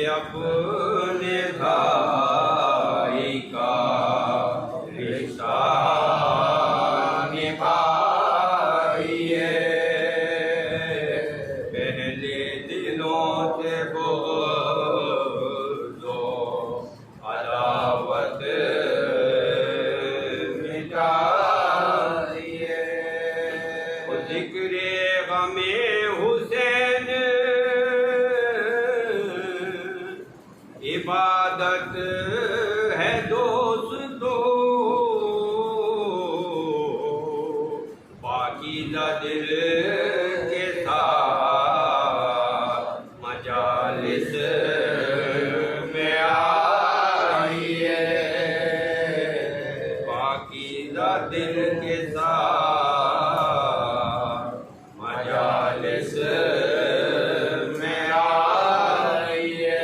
اپنے بھائی کا رشتہ نبھائیے، پہلے دنوں سے بغض و عداوت مٹائیے، ذکر غم حسین عبادت ہے دوستو، پاکیزہ دل کے ساتھ مجالس میں آئیے، پاکیزہ دل کے ساتھ مجالس میں آئیے،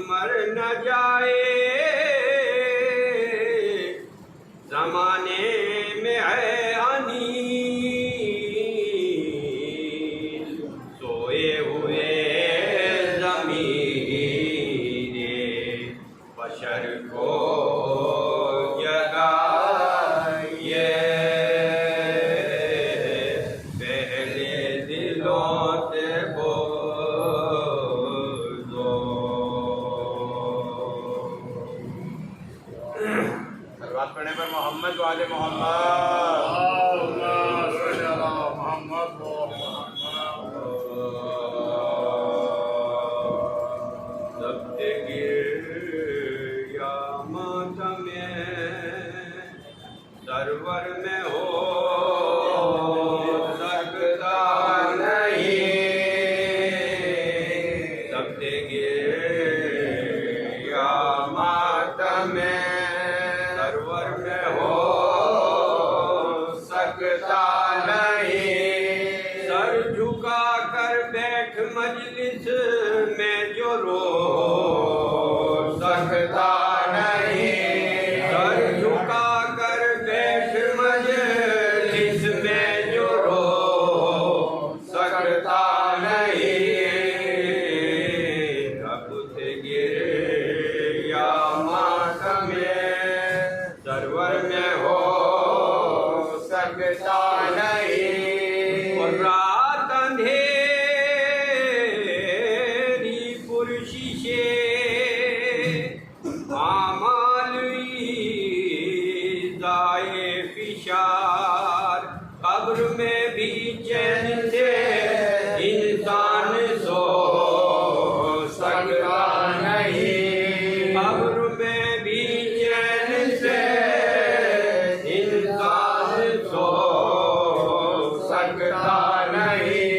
مر نہ جائے زمانے میں ہے انیس، سوئے ہوئے ضمیر بشر کو جگائیے، پہلے دلوں سے پڑھنے پر محمد والے محمد، اللہم صلی علی محمد و محمد، ضبط گریہ ماتم سرور میں ہو سکتا نہیں، ضبط گریہ ماتم سرور میں ہو سکتا نہیں، سر جھکا کر بیٹھ مجلس میں جو رو سکتا نہیں، سر جھکا کر بیٹھ مجلس میں جو رو سکتا نہیں، رب سے گریہ ماتم سرور میں ہو سکتا نہیں، اور رات اندھیری پرشیشے اعمال ایذائے فشار، قبر میں بھی چین سے انسان سو سکتا نہیں، قبر میں بھی چین سے سو سکتا نہیں،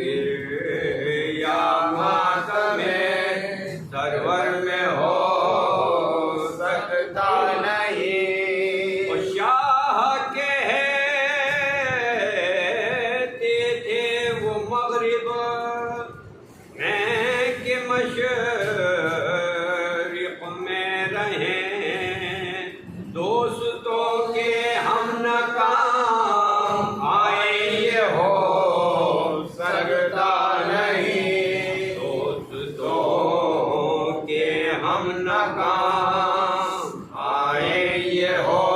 گریہ ماتم سرور میں ہو سکتا نہیں، اور شاہ کہتے تھے وہ مغرب میں کہ مشرق میں رہیں، دوستوں کے ہم ناکام آئے یہ ہو سکتا نہیں، دوستوں کے ہم ناکام آئے یہ ہو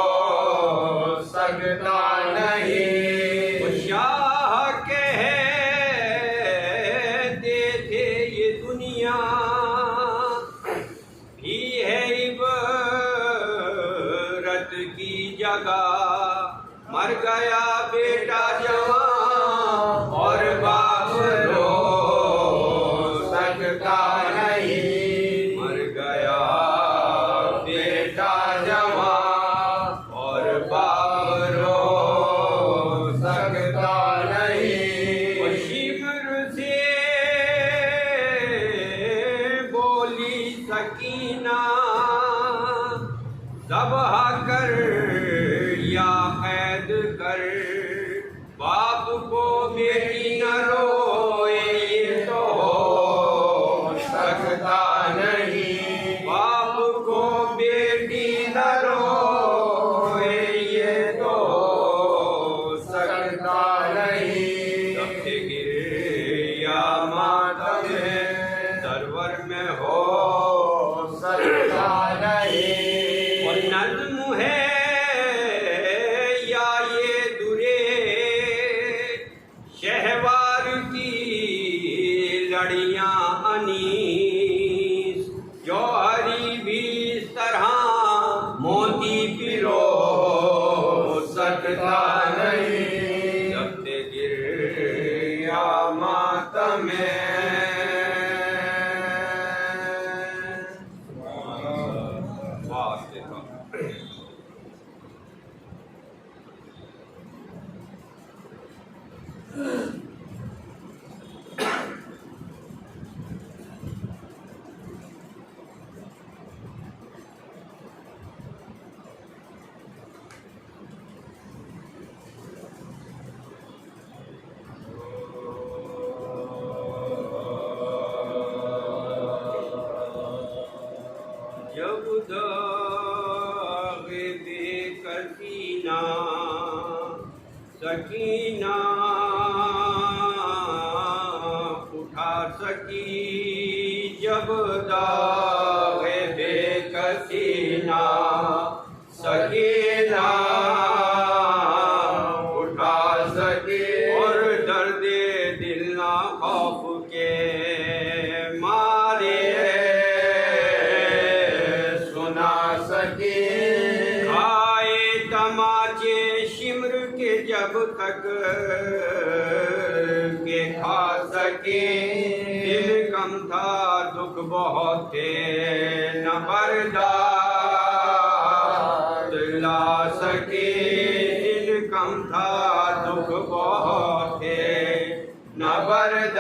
سکتا نہیں، شاہ کہتے تھے یہ دنیا بھی ہے عبرت کی جگہ، مر گیا بیٹا جوان اور باپ رو سکتا نہیں، مر گیا بیٹا جوان اور باپ رو سکتا نہیں، اور شبر سے بولی سکینہ ذبح کر یا قید کر میں جب داغ بے کسینہ سکینہ اٹھا سکی جب داغ بے کسینہ سکینہ اٹھا سکی اور درد دل نہ خوف کے مارے کھائے تماچے شمر کے جب تک کہ کھا سکے دل کم تھا دکھ بہت تھے نہ برداشت لا سکے دل کم تھا دکھ بہت تھے نہ برداشت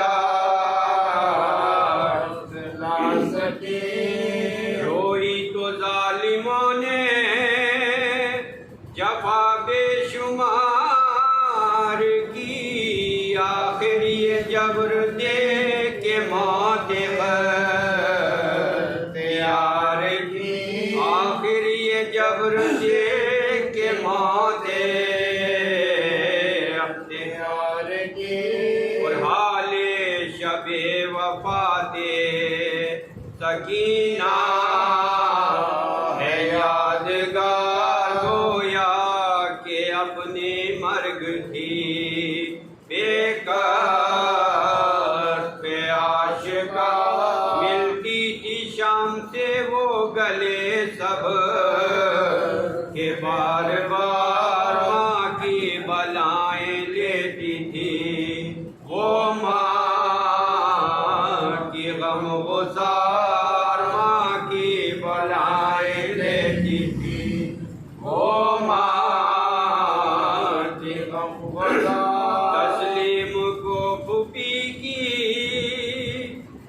لا سکے ظالموں نے جفا بے شمار کی آخر یہ جبر دے کے موت اختیار کی آخر یہ جبر دے کے موت اختیار کی اور حال شب وفات سکینہ یادگار گویا کہ اپنی مرگ تھی بے کس پہ عاشقہ ملتی تھی شام سے وہ گلے سب کہ بار بار ماں کی بلائیں لیتی تھی وہ ماں کی غم گسار ماں کی بلائیں لیتی تھی وہ ماں کی غم گسار تسلیم کو پھوپھی کی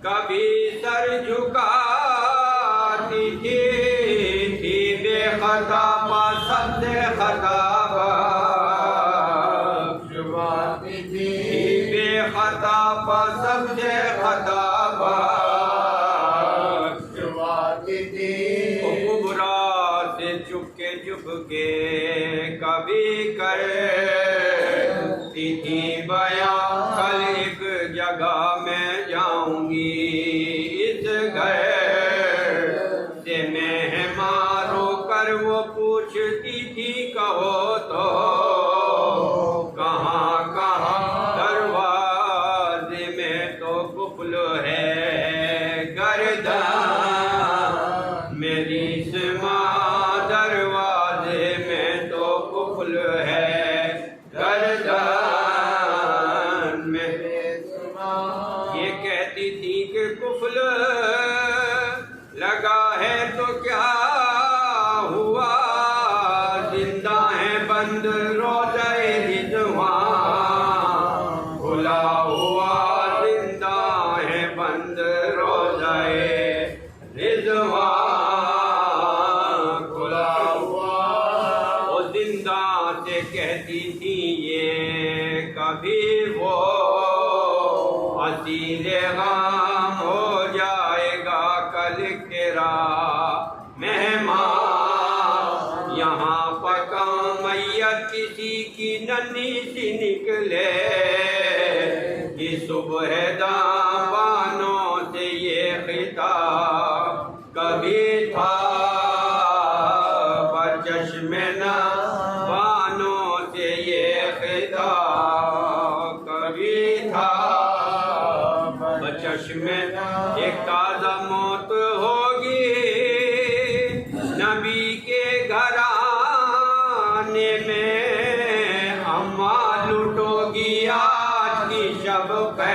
کبھی سر جھکاتی تھی بے خطا پا سب سے خطا بخشواتی تھی بے خطا پا سب سے خطا چپ کے کبھی کرتی تھی بیان کل ایک جگہ میں جاؤں گی اس گھر سے مہمان رو کر وہ پوچھتی تھی کہو تو کہاں کہاں دروازے میں تو قفل ہے گردان میری سما دروازے میں تو قفل ہے گردان میں یہ کہتی تھی کہ قفل لگا ہے تو کیا ہوا زندہ ہے بند روزہ رضوان کھلا ہوا زندہ ہے بند روزہ رضوان کہتی تھی یہ کبھی وہ اسیر غم ہو جائے گا کل تیرا مہمان یہاں پکا میت کسی کی ننھی سی نکلے کہ صبح دامانوں سے یہ خطاب کبھی تھا پر چشم نہ کبھی تھا چشم ایک تازہ موت ہوگی نبی کے گھرانے میں اماں لٹو گی آج کی شب پہ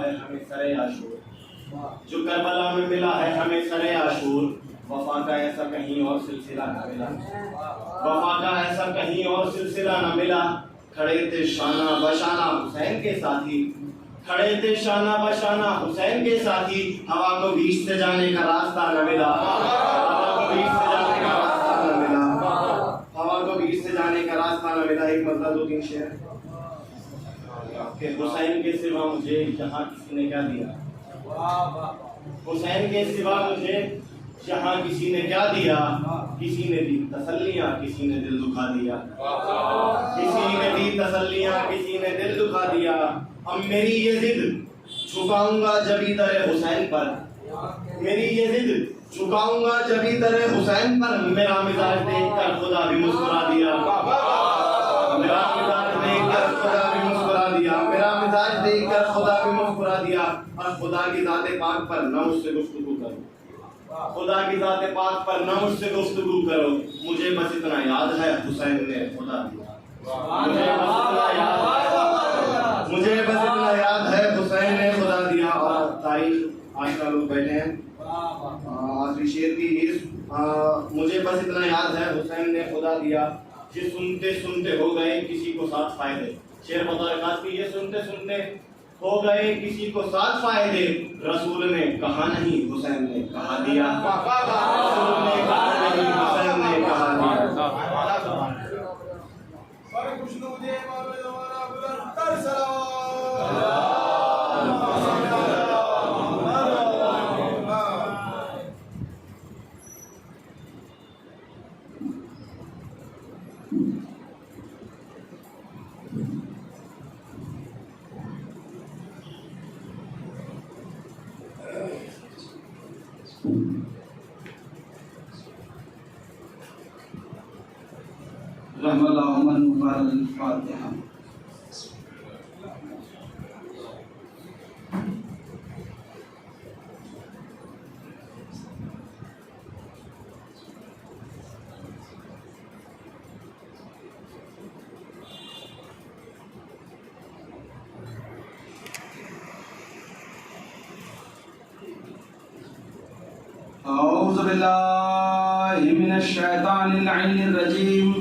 ہے ہمیں سرے عاشور، جو کربلا میں ملا ہے ہمیں سرے عاشور، وفا کا ایسا کہیں اور سلسلہ نہ ملا، وفا کا ایسا کہیں اور سلسلہ نہ ملا۔ کھڑے تھے شانہ بشانہ حسین کے ساتھی، کھڑے تھے شانہ بشانہ حسین کے ساتھی، ہوا کو بیچ سے جانے کا راستہ نہ ملا، ہوا کو بیچ سے جانے کا راستہ نہ ملا، ہوا کو بیچ سے جانے کا راستہ نہ ملا۔ ایک مرتبہ 2-3 شعر کہ حسین کے سوا مجھے یہاں کسی نے کیا دیا، حسین کے سوا مجھے یہاں کسی نے کیا دیا، کسی نے دی تسلیاں کسی نے دل دکھا دیا، کسی نے دی تسلیاں کسی نے دل دکھا دیا۔ اب میری یہ ضد جھکاؤں گا جبھی در حسین پر، میری یہ ضد جھکاؤں گا جبھی در حسین پر، میرا مزاج دیکھ کر خدا بھی مسکرا دیا، میرا مزاج دیکھ کر خدا بھی مسکرا دیا، میرا مزاج دیکھ کر خدا بھی مسکرا دیا۔ اور خدا کی ذات پاک پر نہ مجھ سے گفتگو کرو، خدا کی ذات پاک پر نہ مجھ سے گفتگو کرو، مجھے بس اتنا یاد ہے حسین نے خدا دیا، مجھے بس اتنا یاد ہے حسین نے خدا دیا۔ اور تاریخ آشنا لوگ بیٹھے ہیں، آخری شعر کی مجھے بس اتنا یاد ہے حسین نے خدا دیا، یہ سنتے سنتے ہو گئے کسی کو 7 فائدے، شعر بطور خاص کی یہ سنتے سنتے ہو گئے کسی کو 7 فائدے، رسول نے کہا نہیں حسین نے کہا دیا، رسول نے کہا نہیں حسین نے کہا دیا۔ رحم اللہ من مبارک الفاتحہ۔ اعوذ باللہ من الشیطان اللعین الرجیم،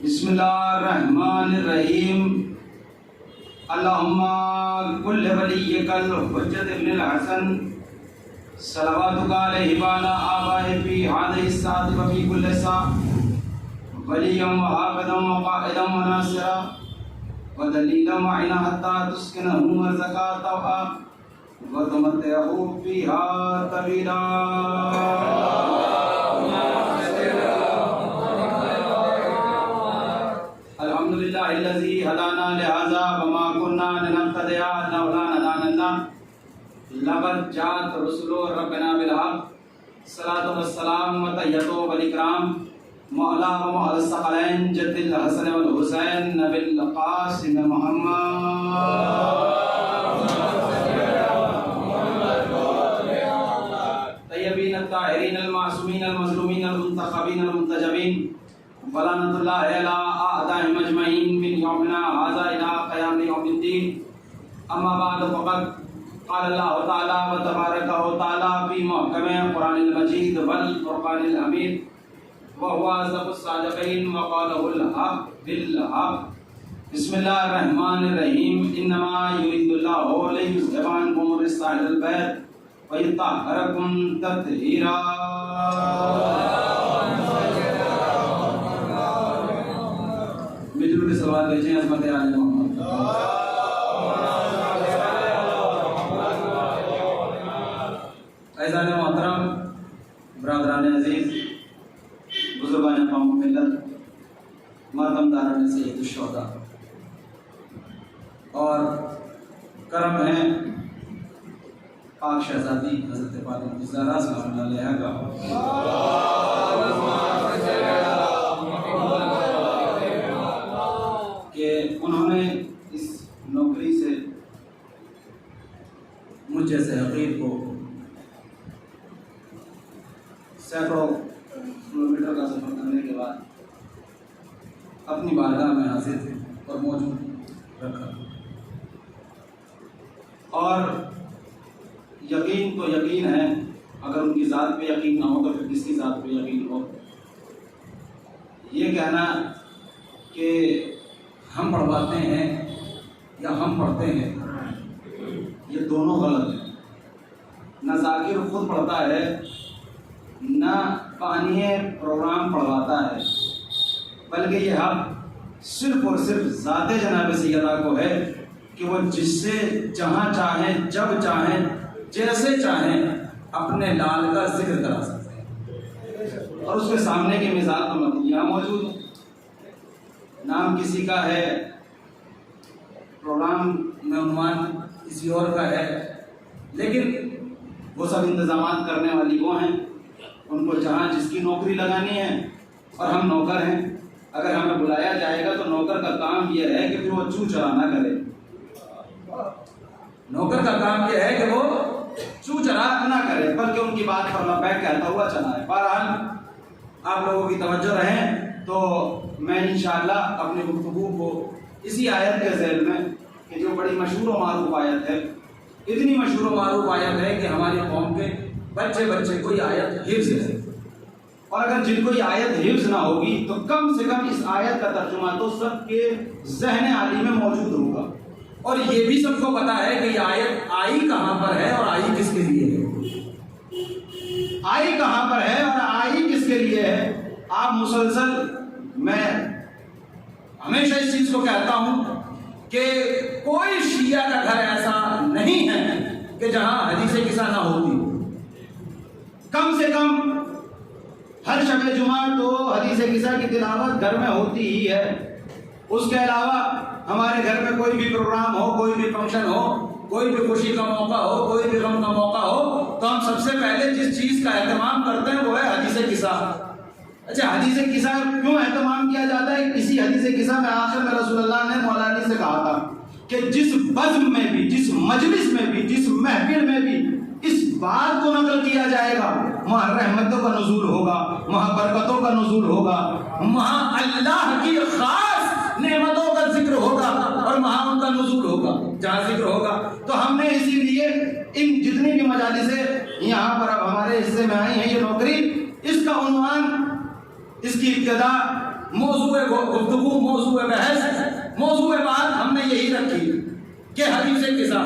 بسم اللہ الرحمن الرحیم۔ اللہم کل ولیک الحجت ابن الحسن صلواتک علیہ وعلی آبائہ فی هذه الساعة وفی کل ساعة، ولیا وحافظا وقائدا وناصرا ودلیلا معینا حتی تسکنہ ارضک طوعا وتمتعہ فیہا طویلا۔ الحمدللہ الذی ہدانا لہذا وما كنا لنهتدی لولا ان ہدانا اللہ، لقد جاءت رسل ربنا بالحق، صلاۃ والسلام وتحیۃ والاکرام مولا و مولا الثقلین جد الحسن والحسین نبی القاسم محمد طیبین الطاہرین المعصومین المظلومین المنتخبین المنتجبین، ولعنۃ اللہ علی اعدائهم اجمعین من یومنا ھذا الی قیام یوم الدین۔ اما بعد فقد قال اللہ تعالی وتبارک وتعالی فی محکم قرآن المجید والفرقان الحمید، وهو اصدق الصادقین وقالہ الحق بالحق۔ بسم اللہ الرحمن الرحیم۔ انما یرید اللہ لیذهب عنکم الرجس اہل البیت ویطہرکم تطہیرا۔ مجھے سوال بھیجیں عظمت آل محمد۔ عزیزان محترم، برادران عزیز، بزرگان قوم و ملت، ماتم داران سید الشہداء، اور کرم ہے پاک شہزادی حضرت فاطمہ الزہرا سلام اللہ علیہا کا کہ انہوں نے اس نوکری سے مجھ جیسے حقیر کو سینکڑوں کلومیٹر کا سفر کرنے کے بعد اپنی بارگاہ میں حاضر تھے اور موجود رکھا۔ اور یقین تو یقین ہے، اگر ان کی ذات پہ یقین نہ ہو تو پھر کس کی ذات پہ یقین ہو؟ یہ کہنا کہ ہم پڑھواتے ہیں یا ہم پڑھتے ہیں، یہ دونوں غلط ہیں۔ نہ ذاکر خود پڑھتا ہے، نہ بانی پروگرام پڑھواتا ہے، بلکہ یہ حق صرف اور صرف ذات جناب سیدہ کو ہے کہ وہ جس سے جہاں چاہیں، جب چاہیں، جیسے چاہیں اپنے لال کا ذکر کرا سکتے ہیں۔ اور اس کے سامنے کی مثال تو مطلب یہاں موجود ہے، نام کسی کا ہے، پروگرام میں عنوان کسی اور کا ہے، لیکن وہ سب انتظامات کرنے والی وہ ہیں، ان کو جہاں جس کی نوکری لگانی ہے، اور ہم نوکر ہیں۔ اگر ہمیں بلایا جائے گا تو نوکر کا کام یہ ہے کہ پھر وہ چو چرا نہ کرے، نوکر کا کام یہ ہے کہ وہ چو چرا نہ کرے، بلکہ ان کی بات پر لبیک کہتا ہوا چلا ہے۔ بہرحال آپ لوگوں کی توجہ رہیں تو میں انشاءاللہ اپنی گفتگو کو اسی آیت کے ذیل میں، کہ جو بڑی مشہور و معروف آیت ہے، اتنی مشہور و معروف آیت ہے کہ ہماری قوم کے بچے بچے کو یہ آیت حفظ ہے، اور اگر جن کو یہ آیت حفظ نہ ہوگی تو کم سے کم اس آیت کا ترجمہ تو سب کے ذہن عالی میں موجود ہوگا، اور یہ بھی سب کو پتا ہے کہ یہ آیت آئی کہاں پر ہے اور آئی کس کے لیے ہے، آئی کہاں پر ہے اور آئی کس کے لیے ہے۔ آپ مسلسل، میں ہمیشہ اس چیز کو کہتا ہوں کہ کوئی شیعہ کا گھر ایسا نہیں ہے کہ جہاں حدیث قصہ نہ ہوتی، کم سے کم ہر شب جمعہ تو حدیث قصہ کی تلاوت گھر میں ہوتی ہی ہے۔ اس کے علاوہ ہمارے گھر میں کوئی بھی پروگرام ہو، کوئی بھی فنکشن ہو، کوئی بھی خوشی کا موقع ہو، کوئی بھی غم کا موقع ہو، تو ہم سب سے پہلے جس چیز کا اہتمام کرتے ہیں وہ ہے حدیث قصہ۔ اچھا، حدیث قصہ کیوں اہتمام کیا جاتا ہے؟ اسی حدیث قصہ میں آخر میں رسول اللہ نے مولا علی سے کہا تھا کہ جس بزم میں بھی، جس مجلس میں بھی، جس محفل میں بھی اس بات کو نقل کیا جائے گا، وہاں رحمتوں کا نزول ہوگا، وہاں برکتوں کا نزول ہوگا، وہاں اللہ کی خاص نعمتوں کا ذکر ہوگا، اور وہاں ان کا نزول ہوگا جہاں ذکر ہوگا۔ تو ہم نے اسی لیے ان جتنی بھی مجالسیں یہاں پر اب ہمارے حصے میں آئی ہیں، یہ نوکری، اس کا عنوان، اس کی ابتدا، موضوع گفتگو، موضوع بحث، موضوع بات ہم نے یہی رکھی کہ حدیث قصہ۔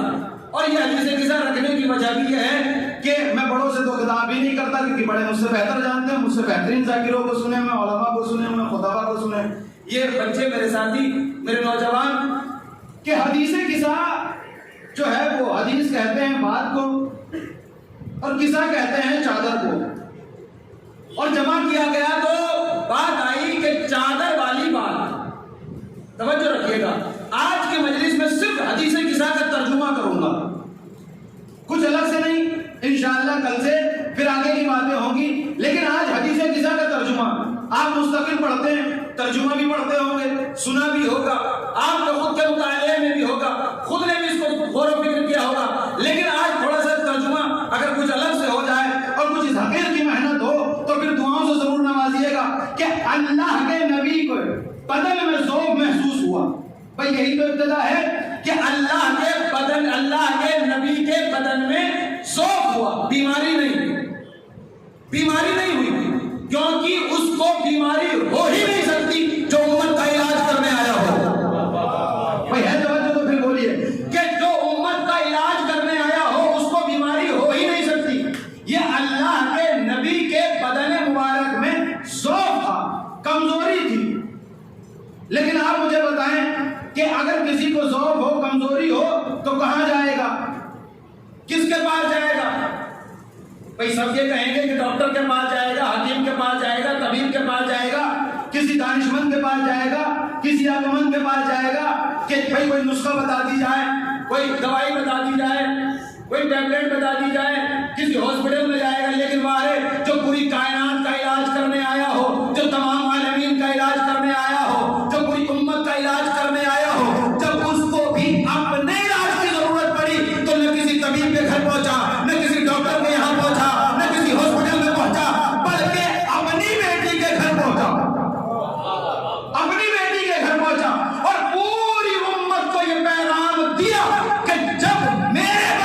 اور یہ حدیث قصہ رکھنے کی وجہ بھی یہ ہے کہ میں بڑوں سے تو خطاب ہی نہیں کرتا، کیونکہ بڑے مجھ سے بہتر جانتے ہیں، مجھ سے بہترین ذاکروں کو سنے ہوئے، علماء کو سنے ہوئے، خطباء کو سنے، یہ بچے میرے ساتھی، میرے نوجوان، کہ حدیث قصہ جو ہے وہ حدیث کہتے ہیں بات کو، اور قصہ کہتے ہیں چادر کو، اور جمع کیا گیا تو بات آئی کہ چادر والی بات۔ توجہ رکھیے گا، آج کے مجلس میں صرف حدیث قصہ کا ترجمہ کروں گا، کچھ الگ سے نہیں، انشاءاللہ کل سے پھر آگے کی باتیں ہوں گی، لیکن آج حدیث قصہ کا ترجمہ آپ مستقل پڑھتے ہیں، ترجمہ بھی پڑھتے ہوں گے، سنا بھی ہوگا، آپ کے خود کے مطالعے میں بھی ہوگا، خود نے بھی اس کو غور و فکر کیا ہوگا، لیکن آج تھوڑا سا ترجمہ اگر کچھ الگ سے ہو جائے اور کچھ اس حقیقت کی محنت ہو تو پھر دعاؤں سے ضرور نوازیے گا کہ اللہ کے نبی کو بدن میں ذوق محسوس ہوا۔ بھئی یہی تو ابتدا ہے کہ اللہ کے بدن، اللہ کے نبی کے بدن میں ذوق ہوا، بیماری نہیں، بیماری نہیں ہوئی، کیونکہ اس کو بیماری ہو ہی نہیں سکتی جو امت کا علاج کرنے آیا ہو۔ بھئی ہے توجہ تو پھر بولیے کہ جو امت کا علاج کرنے آیا ہو اس کو بیماری ہو ہی نہیں سکتی۔ یہ اللہ کے نبی کے بدن مبارک میں ذوق تھا، کمزوری تھی، لیکن آپ مجھے بتائیں کہ اگر کسی کو ذوق ہو، کمزوری ہو تو کہاں جائے گا؟ کس کے پاس جائے گا؟ بھئی سب یہ کہیں گے کہ ڈاکٹر کے پاس جائے گا، حکیم کے پاس جائے گا، طبیب کے پاس جائے گا، کسی دانشمند کے پاس جائے گا، کسی عقلمند کے پاس جائے گا کہ بھئی کوئی نسخہ بتا دی جائے، کوئی دوائی بتا دی جائے، کوئی ٹیبلٹ بتا دی جائے، کسی ہاسپٹل میں جائے گا، لیکن وہاں جو پوری کائنات کا علاج کرنے آیا ہو، جو تمام عالمین کا علاج کرنے آیا ہو، جو پوری امت کا علاج کرنے آیا ہو، جب اس کو بھی اپنے علاج کی ضرورت پڑی تو نہ کسی طبیب کے گھر پہنچا، نہ کسی ڈاکٹر کے یہاں پہنچا، نہ کسی ہاسپٹل میں پہنچا، بلکہ اپنی بیٹی کے گھر پہنچا، اپنی بیٹی کے گھر پہنچا، اور پوری امت کو یہ پیغام دیا کہ جب میرے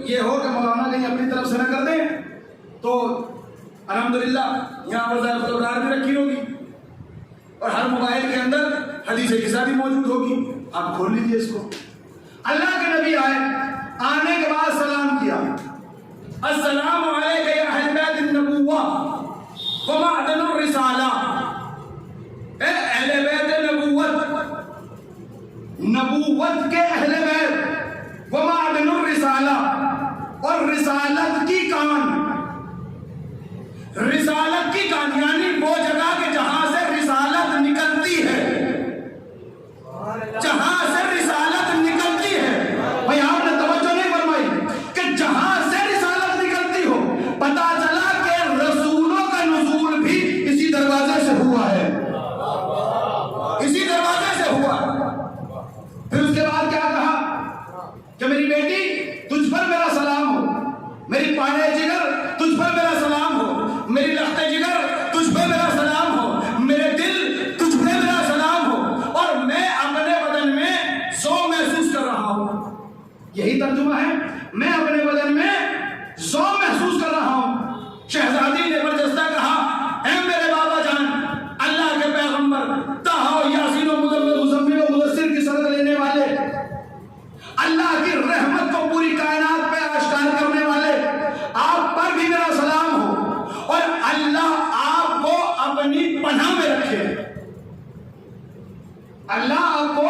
یہ ہو کہ مولانا کہیں اپنی طرف سے نہ کر دیں تو الحمدللہ یہاں پر ذائقہ الابرار بھی رکھی ہوگی اور ہر موبائل کے اندر حدیث قصہ بھی موجود ہوگی، آپ کھول لیجئے اس کو۔ اللہ کے نبی آئے، آنے کے بعد سلام کیا، السلام علیکم یا اہل بیت النبوہ و معدن الرسالہ، اے اہل بیت نبوت، نبوت کے اہل بیت، و معدن الرسالہ، اور رسالت کی کان، رسالت کی کان یعنی وہ جگہ کہ جہاں سے رسالت نکلتی ہے، جہاں سے رسالت نکلتی ہے۔ بھائی آپ نے توجہ نہیں فرمائی کہ جہاں سے رسالت نکلتی ہو، پتا چلا کہ رسولوں کا نزول بھی اسی دروازے سے ہوا ہے، اسی دروازے سے ہوا۔ پھر اس کے بعد کیا کہا کہ میری بیٹی تجھ پر میرا سلام ہو، میری پانے جگر تجھ پر میرا سلام ہو، میری لخت جگر تجھ پر میرا سلام ہو، میرے دل تجھ پر میرا سلام ہو، اور میں اپنے بدن میں ذوق محسوس کر رہا ہوں۔ یہی ترجمہ ہے، میں اپنے بدن میں ذوق محسوس کر رہا ہوں۔ شہزادی نے برجستہ کہا، اے میرے بابا جان، اللہ کے پیغمبر، طٰہٰ و یاسین و مزمل و مدثر کی سند لینے والے، اللہ کی رحمت کو پوری کائنات پہ آشکار کرنے والے، آپ پر بھی میرا سلام ہو، اور اللہ آپ کو اپنی پناہ میں رکھے، اللہ آپ کو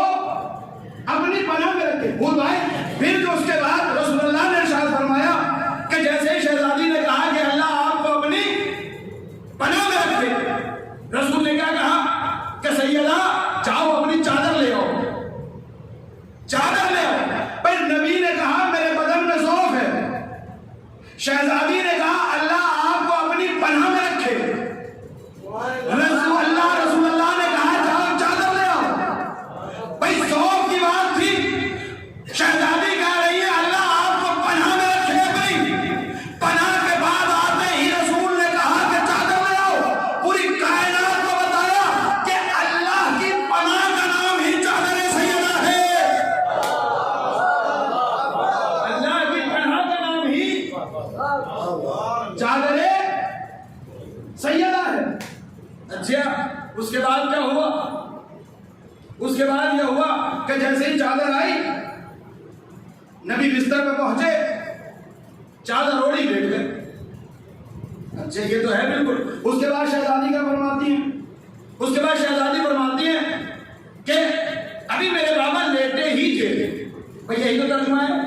اپنی پناہ میں رکھے۔ بھول بھائی، پھر جو اس کے بعد رسول اللہ نے ارشاد فرمایا کہ جیسے ہی شہزادی نے کہا کہ اللہ آپ کو اپنی پناہ میں رکھے، رسول نے کیا کہا کہ سیدہ جاؤ اپنی چادر لے آؤ، چادر لے آؤ۔ پر نبی نے کہا میرے بدن میں ذوق ہے، شہزادی نے کہا اللہ آپ کو اپنی پناہ میں رکھے، رسول اللہ نے کہا جاؤ چادر لے آؤ۔ بھائی ذوق کی بات تھی، شہزادی کہہ رہی ہے اللہ آپ کو پناہ میں رکھے۔ بھائی پناہ کے بعد آتے ہی رسول نے کہا کہ چادر لے آؤ، پوری کائنات کو بتایا کہ اللہ کی پناہ کا نام ہی چادر سیدہ ہے، اللہ کی پناہ کا نام ہی چادر سیدہ ہے۔ اچھا اس کے بعد کیا ہوا؟ اس کے بعد یہ ہوا کہ جیسے ہی چادر آئی، نبی بستر پہ پہنچے، چادر اوڑھی بیٹھ گئے۔ اچھا یہ تو ہے بالکل۔ اس کے بعد شہزادی کیا فرماتی ہیں؟ اس کے بعد شہزادی فرماتی ہیں کہ ابھی میرے بابا لیٹے ہی تھے، بھئی یہی تو ترجمہ ہے،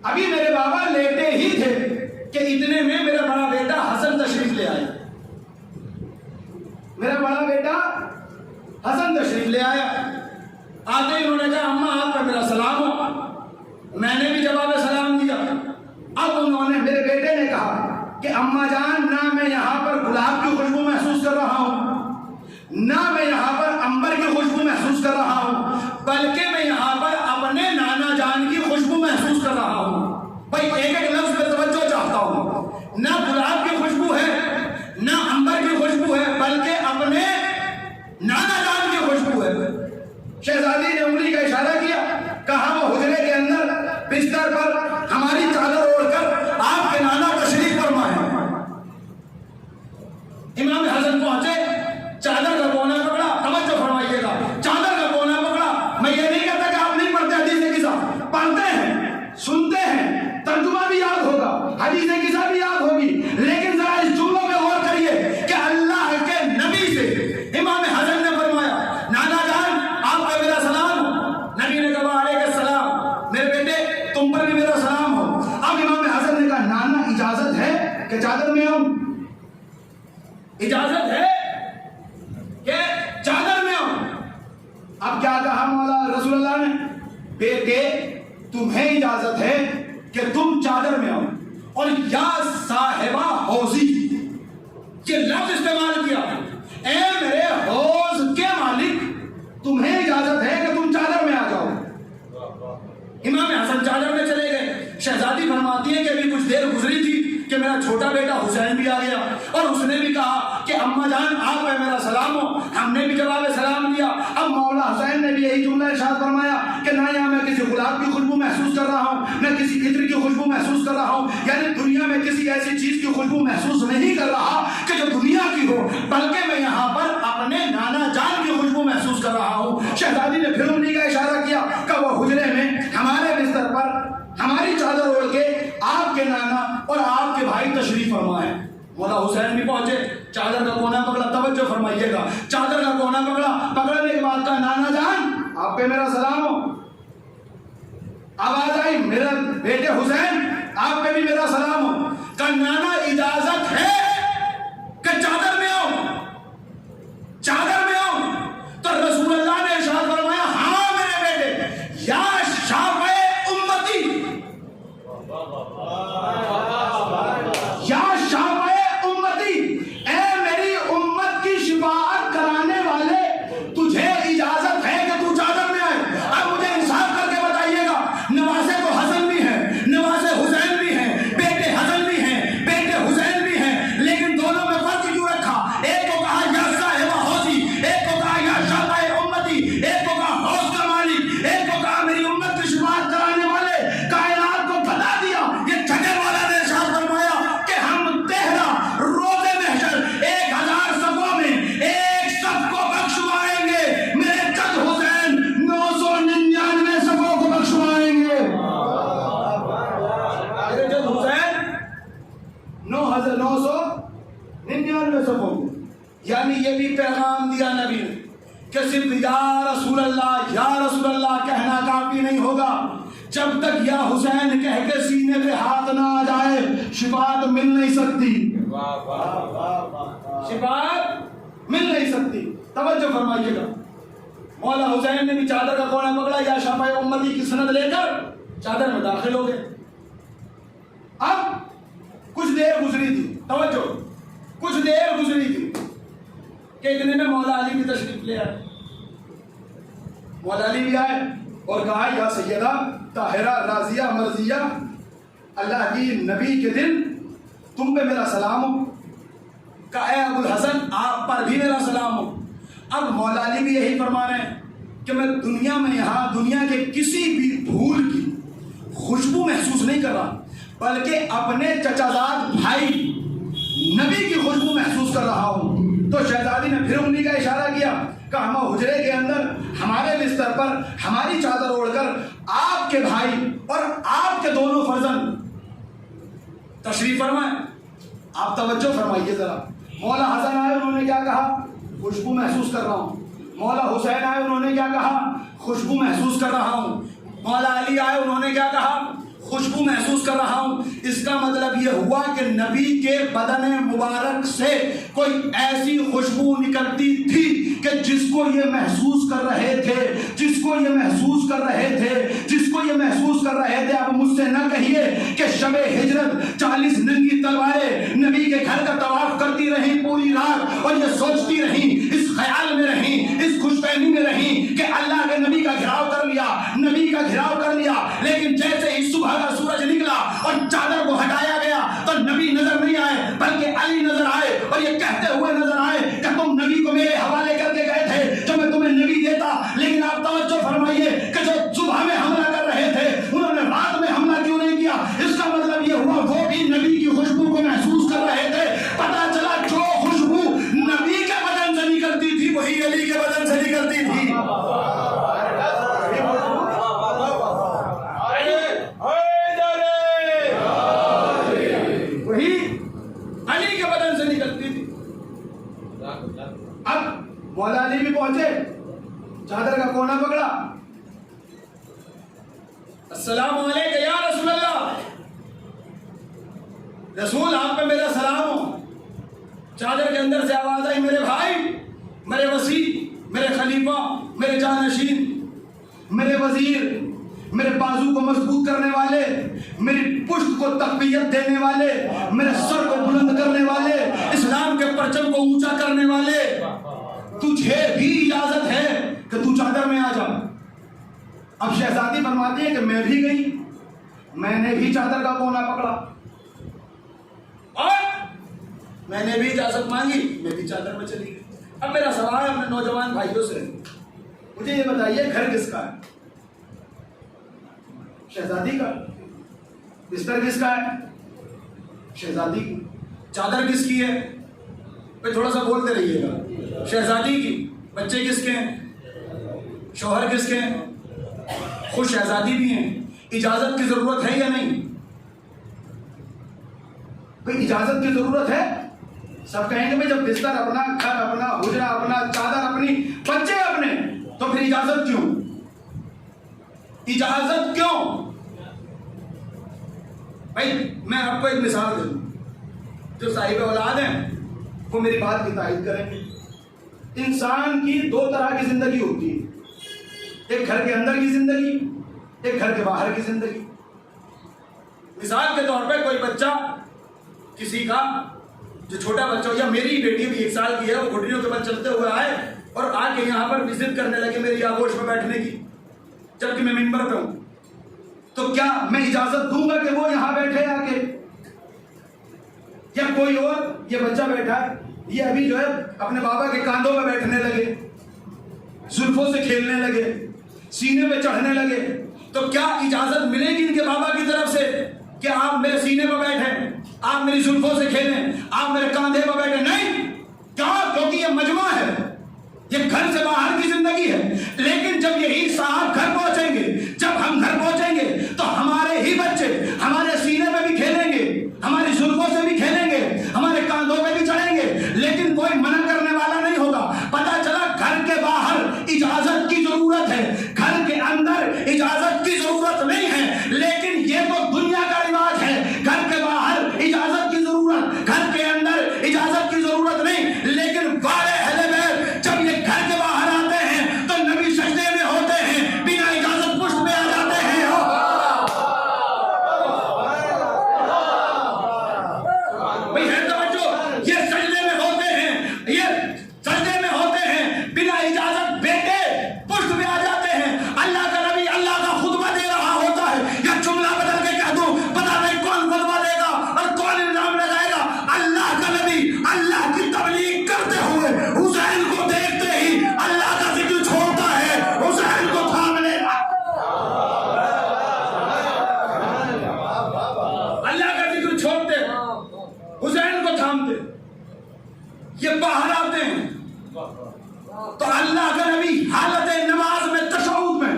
ابھی میرے بابا لیٹے ہی تھے کہ اتنے میں میرا بڑا بیٹا حسن تشریف لے آیا، میرا بڑا بیٹا حسن تشریف لے آیا۔ آتے ہی انہوں نے کہا اماں آپ پر میرا سلام ہو، میں نے بھی جواب سلام دیا۔ اب انہوں نے، میرے بیٹے نے کہا کہ اماں جان نہ میں یہاں پر گلاب کی خوشبو محسوس کر رہا ہوں، نہ میں یہاں پر عنبر کی خوشبو محسوس کر رہا ہوں، بلکہ میں یہاں پر اپنے نانا جان کی خوشبو محسوس کر رہا ہوں۔ بھائی ایک ایک لفظ پہ توجہ چاہتا ہوں، نہ گلاب کی خوشبو ہے، نہ عنبر کی خوشبو ہے، بلکہ اپنے نانا جان کی خوشبو ہے۔ شہزادی نے انگلی کا اشارہ کیا، کہا وہ حجرے کے اندر بستر پر ہماری چادر اوڑھ کر آپ کے نانا تشریف فرما ہے۔ امام حسن پہنچے، چادر کا کونا پکڑا، توجہ فرمائیے گا، چادر کا کونا پکڑا۔ میں یہ نہیں کہتا کہ آپ نہیں پڑھتے حدیث قصہ، پڑھتے ہیں، سنتے ہیں، ترجمہ بھی یاد ہوگا، حدیث قصہ بھی یاد ہوگی، لیکن ذرا اس جملوں میں غور کریے کہ اللہ کے نبی سے امام حسن نے فرمایا نانا جان آپ کا میرا سلام ہو، نبی نے کہا علیہ السلام، میرے بیٹے تم پر بھی میرا سلام ہو۔ اب امام حسن نے کہا نانا اجازت ہے کہ چادر میں آؤں، اجازت ہے کہ چادر میں آؤں۔ اب کیا کہا مولا رسول اللہ نے؟ بیٹے تمہیں اجازت ہے کہ تم چادر میں آؤ، اور یا صاحبہ حوضی، یہ لفظ استعمال کیا، اے میرے حوض کے مالک تمہیں اجازت ہے کہ تم چادر میں آ جاؤ۔ امام حسن چادر میں چلے گئے۔ شہزادی فرماتی ہے کہ ابھی کچھ دیر گزری تھی کہ میرا میرا چھوٹا بیٹا حسین بھی آ گیا اور اس نے بھی کہا کہ اماں جان آپ پہ میرا سلام ہو. ہم نے بھی جواب سلام دیا. اب مولا حسین نے بھی یہی جملہ ارشاد فرمایا کہ نہ یہاں میں کسی گلاب کی خوشبو محسوس کر رہا ہوں, نہ کسی عطر کی خوشبو محسوس کر رہا ہوں, یعنی دنیا میں کسی ایسی چیز کی خوشبو محسوس نہیں کر رہا کہ جو دنیا کی ہو, بلکہ میں یہاں پر اپنے نانا جان کی خوشبو محسوس کر رہا ہوں. شہزادی نے پھر انگلی کا اشارہ کیا کہ وہ حجرے میں ہمارے بستر پر ہماری چادر اوڑھ کے آپ کے نانا اور آپ کے بھائی تشریف فرمائے. مولا حسین بھی پہنچے, چادر کا کونا پکڑا, توجہ فرمائیے گا, چادر کا کونا پکڑا, پکڑنے کے بعد کہا نانا جان آپ پہ میرا سلام ہو. آواز آئی میرے بیٹے حسین آپ پہ بھی میرا سلام ہو. کہا نانا اجازت ہے کہ چادر میں آؤں, چادر میں آؤں؟ تو رسول اللہ نے ارشاد فرمایا ہاں میرے بیٹے, یا شافع امتی, یا شافع امتی, اے میری امت کی شفاعت کرانے والے, تجھے اجازت ہے کہ تو چادر میں آئے. اب مجھے انصاف کر کے بتائیے گا, نواسے تو حسن بھی ہیں, نواسے حسین بھی ہیں, بیٹے حسن بھی ہیں, بیٹے حسین بھی ہیں, لیکن دونوں میں فرق کیوں رکھا؟ ایک کو کہا یا صاحب حوضی, ایک کو کہا یا شافع امتی, ایک کو کہا حوض کا مالک, ایک کو کہا میری امت کی شفاعت کرانے والے. کائنات کو بتا دیا. یہ چھٹے والا نے ارشاد فرمایا کہ ہم تہرا روز محشر 1000 صفوں میں ایک صف کو بخشوائیں گے, میرے جد حسین 999 صفوں کو بخشوائیں گے. میرے جد حسین 999 صفوں کو. یعنی یہ بھی پیغام دیا نبی نے کہ صرف یا رسول اللہ کہنا کافی نہیں ہوگا. جب تک یا حسین کہہ کے سینے پہ ہاتھ نہ آ جائے شفاعت مل نہیں سکتی, شفاعت مل نہیں سکتی. توجہ فرمائیے گا. مولا حسین نے بھی چادر کا کونا پکڑا, یا شافع امتی کی سند لے کر چادر میں داخل ہو گئے. اب کچھ دیر گزری تھی, توجہ, کچھ دیر گزری تھی کہ اتنے میں مولا علی کی تشریف لے آئے. مولا علی بھی آئے اور کہا یا سیدہ طاہرہ راضیہ مرضیہ, اللہ کی نبی کے دن تم پہ میرا سلام ہو. کہا اے ابو الحسن آپ پر بھی میرا سلام ہو. اب مولا علی بھی یہی فرما رہے ہیں کہ میں دنیا میں یہاں دنیا کے کسی بھی پھول کی خوشبو محسوس نہیں کر رہا, بلکہ اپنے چچازاد بھائی نبی کی خوشبو محسوس کر رہا ہوں. تو شہزادی نے پھر انگلی کا اشارہ کیا کہ ہم حجرے کے اندر ہمارے بستر پر ہماری چادر اوڑھ کر آپ کے بھائی اور آپ کے دونوں فرزند تشریف فرمائیں. آپ توجہ فرمائیے ذرا. مولا حسن آئے, انہوں نے کیا کہا؟ خوشبو محسوس کر رہا ہوں. مولا حسین آئے, انہوں نے کیا کہا؟ خوشبو محسوس کر رہا ہوں. مولا علی آئے, انہوں نے کیا کہا؟ خوشبو محسوس کر رہا ہوں. اس کا مطلب یہ ہوا کہ نبی کے بدن مبارک سے کوئی ایسی خوشبو نکلتی تھی کہ جس کو یہ محسوس کر رہے تھے, جس کو یہ محسوس کر رہے تھے, جس کو یہ محسوس کر رہے تھے. اب مجھ سے نہ کہیے کہ شب ہجرت 40 ننگی تلواریں نبی کے گھر کا طواف کرتی رہیں پوری رات, اور یہ سوچتی رہیں, اس خیال میں رہیں, اس خوش فہمی میں رہیں کہ اللہ کے نبی کا گھراؤ کر لیا, نبی کا گھراؤ کر لیا. لیکن جیسے ہی صبح کا سورج نکلا اور چادر کو ہٹایا گیا تو نبی نظر نہیں آئے, بلکہ علی نظر آئے, اور یہ کہتے ہوئے نظر آئے کہ تم نبی کو میرے حوالے کر کے گئے تھے جو میں تمہیں نبی دیتا. لیکن آپ توجہ فرمائیے کہ جو صبح میں حملہ کر رہے تھے انہوں نے رات میں حملہ کیوں نہیں کیا؟ اس کا مطلب یہ ہوا وہ بھی نبی کی خوشبو کو محسوس کر رہے تھے. پتا چلا جو خوشبو نبی کے بدن سے نکلتی تھی وہی علی کے بدن سے نکلتی تھی. اب مولا علی بھی پہنچے, چادر کا کونا پکڑا, السلام علیکم یا رسول اللہ, رسول آپ پہ میرا سلام ہو. چادر کے اندر سے آواز آئی میرے بھائی, میرے وسیع, میرے خلیفہ, میرے جانشین, میرے وزیر, میرے بازو کو مضبوط کرنے والے, میری پشت کو تقویت دینے والے, میرے سر کو بلند کرنے والے, اسلام کے پرچم کو اونچا کرنے والے, تجھے بھی اجازت ہے کہ تو چادر میں آ جا. اب شہزادی فرماتی ہے کہ میں بھی گئی, میں نے بھی چادر کا کونا پکڑا. میں نے بھی اجازت مانگی، میں بھی چادر میں چلی گئی۔ اب میرا سوال ہے اپنے نوجوان بھائیوں سے، مجھے یہ بتائیے گھر کس کا ہے؟ شہزادی کا۔ بستر کس کا ہے؟ شہزادی کی۔ چادر کس کی ہے؟ پھر تھوڑا سا بولتے رہیے گا۔ شہزادی کی۔ بچے کس کے ہیں؟ شوہر کس کے ہیں؟ خود شہزادی بھی ہیں۔ اجازت کی ضرورت ہے یا نہیں؟ بھئی اجازت کی ضرورت ہے؟ سب کہیں گے جب بستر اپنا، گھر اپنا، حجرہ اپنا، چادر اپنی، بچے اپنے، تو پھر اجازت کیوں؟ اجازت کیوں؟ بھائی میں آپ کو ایک مثال دے دوں، جو صاحب اولاد ہیں وہ میری بات کی تائید کریں گے۔ انسان کی دو طرح کی زندگی ہوتی ہے، ایک گھر کے اندر کی زندگی، ایک گھر کے باہر کی زندگی۔ مثال کے طور پہ کوئی بچہ کسی کا جو چھوٹا بچہ ہو، یا میری بیٹی بھی 1 سال کی ہے، وہ گھٹنیوں کے بل چلتے ہوئے آئے اور آ کے یہاں پر وزٹ کرنے لگے میری آغوش میں بیٹھنے کی، جبکہ میں منبر پہ ہوں، تو کیا میں اجازت دوں گا کہ وہ یہاں بیٹھے آ کے؟ یا کوئی اور یہ بچہ بیٹھا ہے، یہ ابھی جو ہے اپنے بابا کے کاندھوں میں بیٹھنے لگے، زلفوں سے کھیلنے لگے، سینے پہ چڑھنے لگے، تو کیا اجازت ملے گی ان کے بابا کی طرف سے کہ آپ میرے سینے پہ بیٹھیں، آپ میری زلفوں سے کھیلیں، آپ میرے کاندھے پہ بیٹھیں؟ نہیں۔ کیوں؟ کیونکہ یہ مجمع ہے، یہ گھر سے باہر کی زندگی ہے۔ لیکن جب یہی صاحب گھر پہنچیں گے، جب ہم گھر پہنچیں گے، تو ہمارے ہی بچے ہمارے سینے پہ بھی کھیلیں گے، ہماری زلفوں سے بھی کھیلیں گے، ہمارے کاندھوں پہ بھی چڑھیں گے، لیکن کوئی منع کرنے والا نہیں ہوگا۔ پتہ چلا گھر کے باہر اجازت کی ضرورت ہے، گھر کے اندر اجازت کی ضرورت نہیں ہے، لیکن یہ تو دنیا کا رواج ہے۔ گھر کے باہر اجازت کی ضرورت، گھر کے اندر اجازت کی ضرورت نہیں، لیکن والے اہل بیت جب یہ گھر کے باہر آتے ہیں تو نبی سجدے میں ہوتے ہیں، بنا اجازت پشت میں آ جاتے ہیں۔ بھئی ہے توجہ، یہ سجدے میں ہوتے ہیں، یہ سجدے میں ہوتے ہیں، بنا اجازت بیٹے پشت میں آ جاتے ہیں۔ اللہ کا نبی اللہ کا خطبہ دے رہا ہوتا ہے، یا جملہ بدل کے کہہ دوں، پتا نہیں کون خطبہ دے گا اور کون الزام لگائے گا۔ اللہ کا نبی اللہ کی تبلیغ کرتے ہوئے حسین کو دیکھتے ہی اللہ کا ذکر چھوڑتا ہے، حسین کو تھام لیتا، اللہ کا ذکر چھوڑتے حسین کو تھامتے۔ یہ باہر آتے ہیں تو اللہ کا نبی حالت نماز میں، تشہد میں،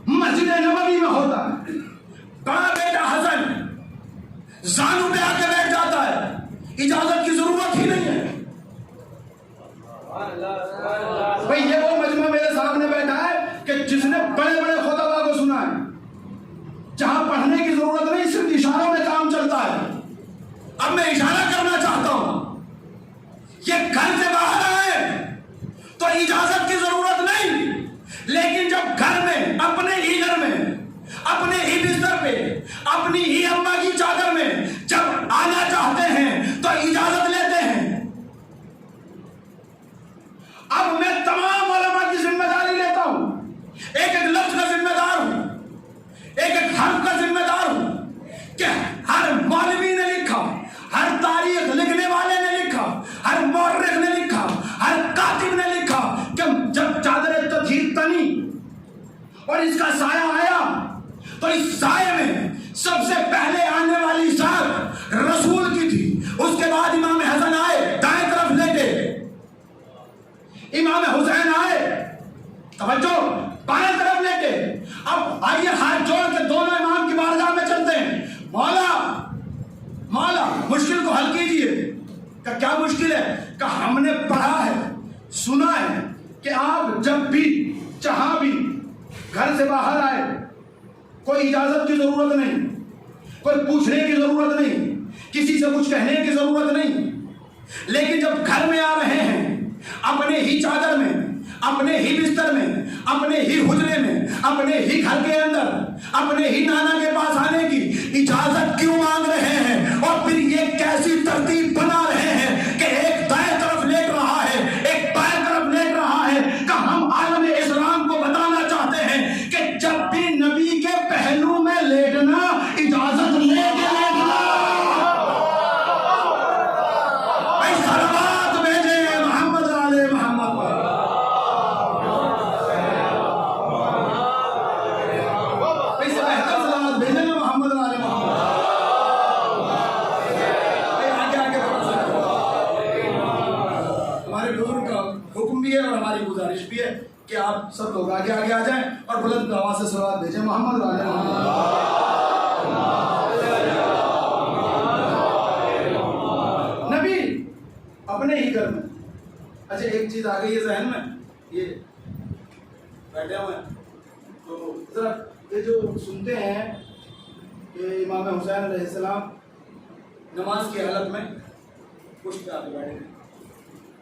مسجد نبوی میں ہوتا ہے، بڑا بیٹا حسن زانو پہ آ کے بیٹھ جاتا ہے، اجازت کی ضرورت ہی نہیں ہے۔ بھئی یہ وہ مجمع میرے سامنے بیٹھا ہے کہ جس نے بڑے بڑے خطبہ کو سنا ہے، جہاں پڑھنے کی ضرورت نہیں، صرف اشاروں میں کام چلتا ہے۔ اب میں اشارہ کرنا چاہتا ہوں، یہ گھر سے باہر آئے تو اجازت کی ضرورت نہیں، لیکن جب گھر میں، اپنے ہی گھر میں، اپنے ہی بستر پہ، اپنی ہی اماں کی چادر میں جب آنا چاہتے ہیں تو اجازت لیتے ہیں۔ اب میں تمام علماء کی ذمہ داری لیتا ہوں، ایک ایک لفظ کا ذمہ دار ہوں، ایک ایک حرف کا ذمہ دار ہوں، کہ ہر مولوی نے لکھا، ہر تاریخ لکھنے والے نے لکھا، ہر مورخ نے لکھا، ہر کاتب نے لکھا کہ جب چادر تطہیر تنی اور اس کا سایہ آیا تو اس سائے میں سب سے پہلے آنے والی ساتھ رسول کی تھی، اس کے بعد امام حسن آئے دائیں طرف لیٹے، امام حسین آئے توجہ بائیں طرف لیٹے۔ اب آئیے ہاتھ جوڑ کے دونوں امام کی بارگاہ میں چلتے ہیں، مولا مشکل کو حل کیجئے۔ کہ کیا مشکل ہے؟ کہ ہم نے پڑھا ہے، سنا ہے کہ آپ جب بھی جہاں بھی گھر سے باہر آئے کوئی اجازت کی ضرورت نہیں، کوئی پوچھنے کی ضرورت نہیں، کسی سے کچھ کہنے کی ضرورت نہیں، لیکن جب گھر میں آ رہے ہیں، اپنے ہی چادر میں، اپنے ہی بستر میں، اپنے ہی حجرے میں، اپنے ہی گھر کے اندر، اپنے ہی نانا کے پاس آنے کی اجازت کیوں مانگ رہے ہیں؟ اور پھر یہ کیسی ترتیب بنا رہے ہیں کہ ایک دائیں طرف لیٹ رہا ہے، ایک بائیں طرف لیٹ رہا ہے، کہ ہم عالم اسلام کو بتانا چاہتے ہیں کہ جب بھی نبی کے پہلو میں لیٹنا اجازت لے کے لیٹنا۔ ضروری ہے کہ آپ سب لوگ آگے آگے آ جائیں اور بلند آواز سے صلوات بھیجیں محمد وعلی محمد. نبی اپنے ہی گھر میں. اچھا ایک چیز آ گئی ہے ذہن میں, یہ بیٹھے ہوئے ہیں تو ذرا یہ جو سنتے ہیں کہ امام حسین علیہ السلام نماز کی حالت میں پشت پہ آ کے بیٹھے ہیں.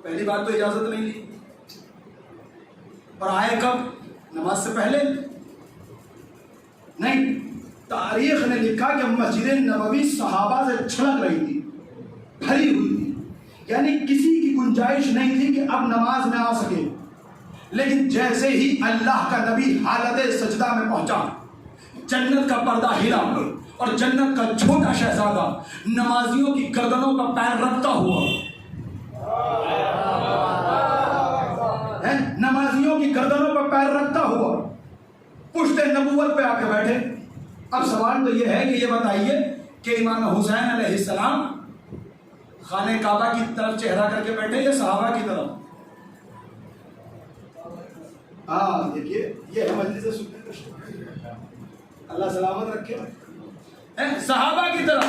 پہلی بات تو اجازت نہیں لی, اور آئے کب؟ نماز سے پہلے نہیں. تاریخ نے لکھا کہ مسجد نبوی صحابہ سے چھلک رہی تھی, بھری ہوئی تھی, یعنی کسی کی گنجائش نہیں تھی کہ اب نماز میں آ سکے. لیکن جیسے ہی اللہ کا نبی حالت سجدہ میں پہنچا, جنت کا پردہ ہلا اور جنت کا چھوٹا شہزادہ نمازیوں کی گردنوں کا پیر رکھتا ہوا, نمازیوں کی گردنوں پر پیر رکھتا ہوا پشت نبوت پہ آ کے بیٹھے. اب سوال تو یہ ہے کہ یہ بتائیے کہ امام حسین علیہ السلام خانہ کعبہ کی طرف چہرہ کر کے بیٹھے یا صحابہ کی طرف؟ ہاں دیکھیے یہ ہے مجلس سنت, اللہ سلامت رکھے. صحابہ کی طرف.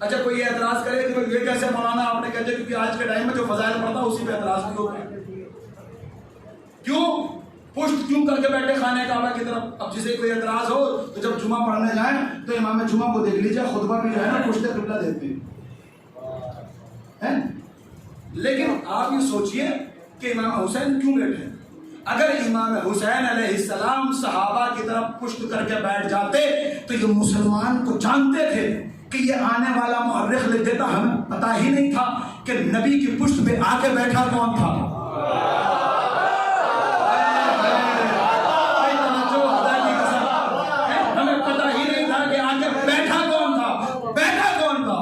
اچھا کوئی اعتراض کرے کہ یہ کیسے مولانا آپ نے کہتے کیونکہ آج کے ٹائم میں جو فضائل پڑھتا اسی پہ اعتراض بھی ہوگا. کیوں پشت کیوں کر کے بیٹھے خانہ کعبہ کی طرف؟ اب جسے کوئی اعتراض ہو تو جب جمعہ پڑھنے جائیں تو امام جمعہ کو دیکھ لیجیے, خطبہ بھی جو ہے نا پشت قبلہ دیتے ہیں. لیکن آپ یہ سوچئے کہ امام حسین کیوں بیٹھے؟ اگر امام حسین علیہ السلام صحابہ کی طرف پشت کر کے بیٹھ جاتے تو یہ مسلمان کو جانتے تھے کہ یہ آنے والا مورخ لکھ دیتا, ہمیں پتا ہی نہیں تھا کہ نبی کی پشت پہ آ کے بیٹھا کون تھا. ہمیں پتا ہی نہیں تھا کہ آ کے بیٹھا کون تھا. بیٹھا کون تھا؟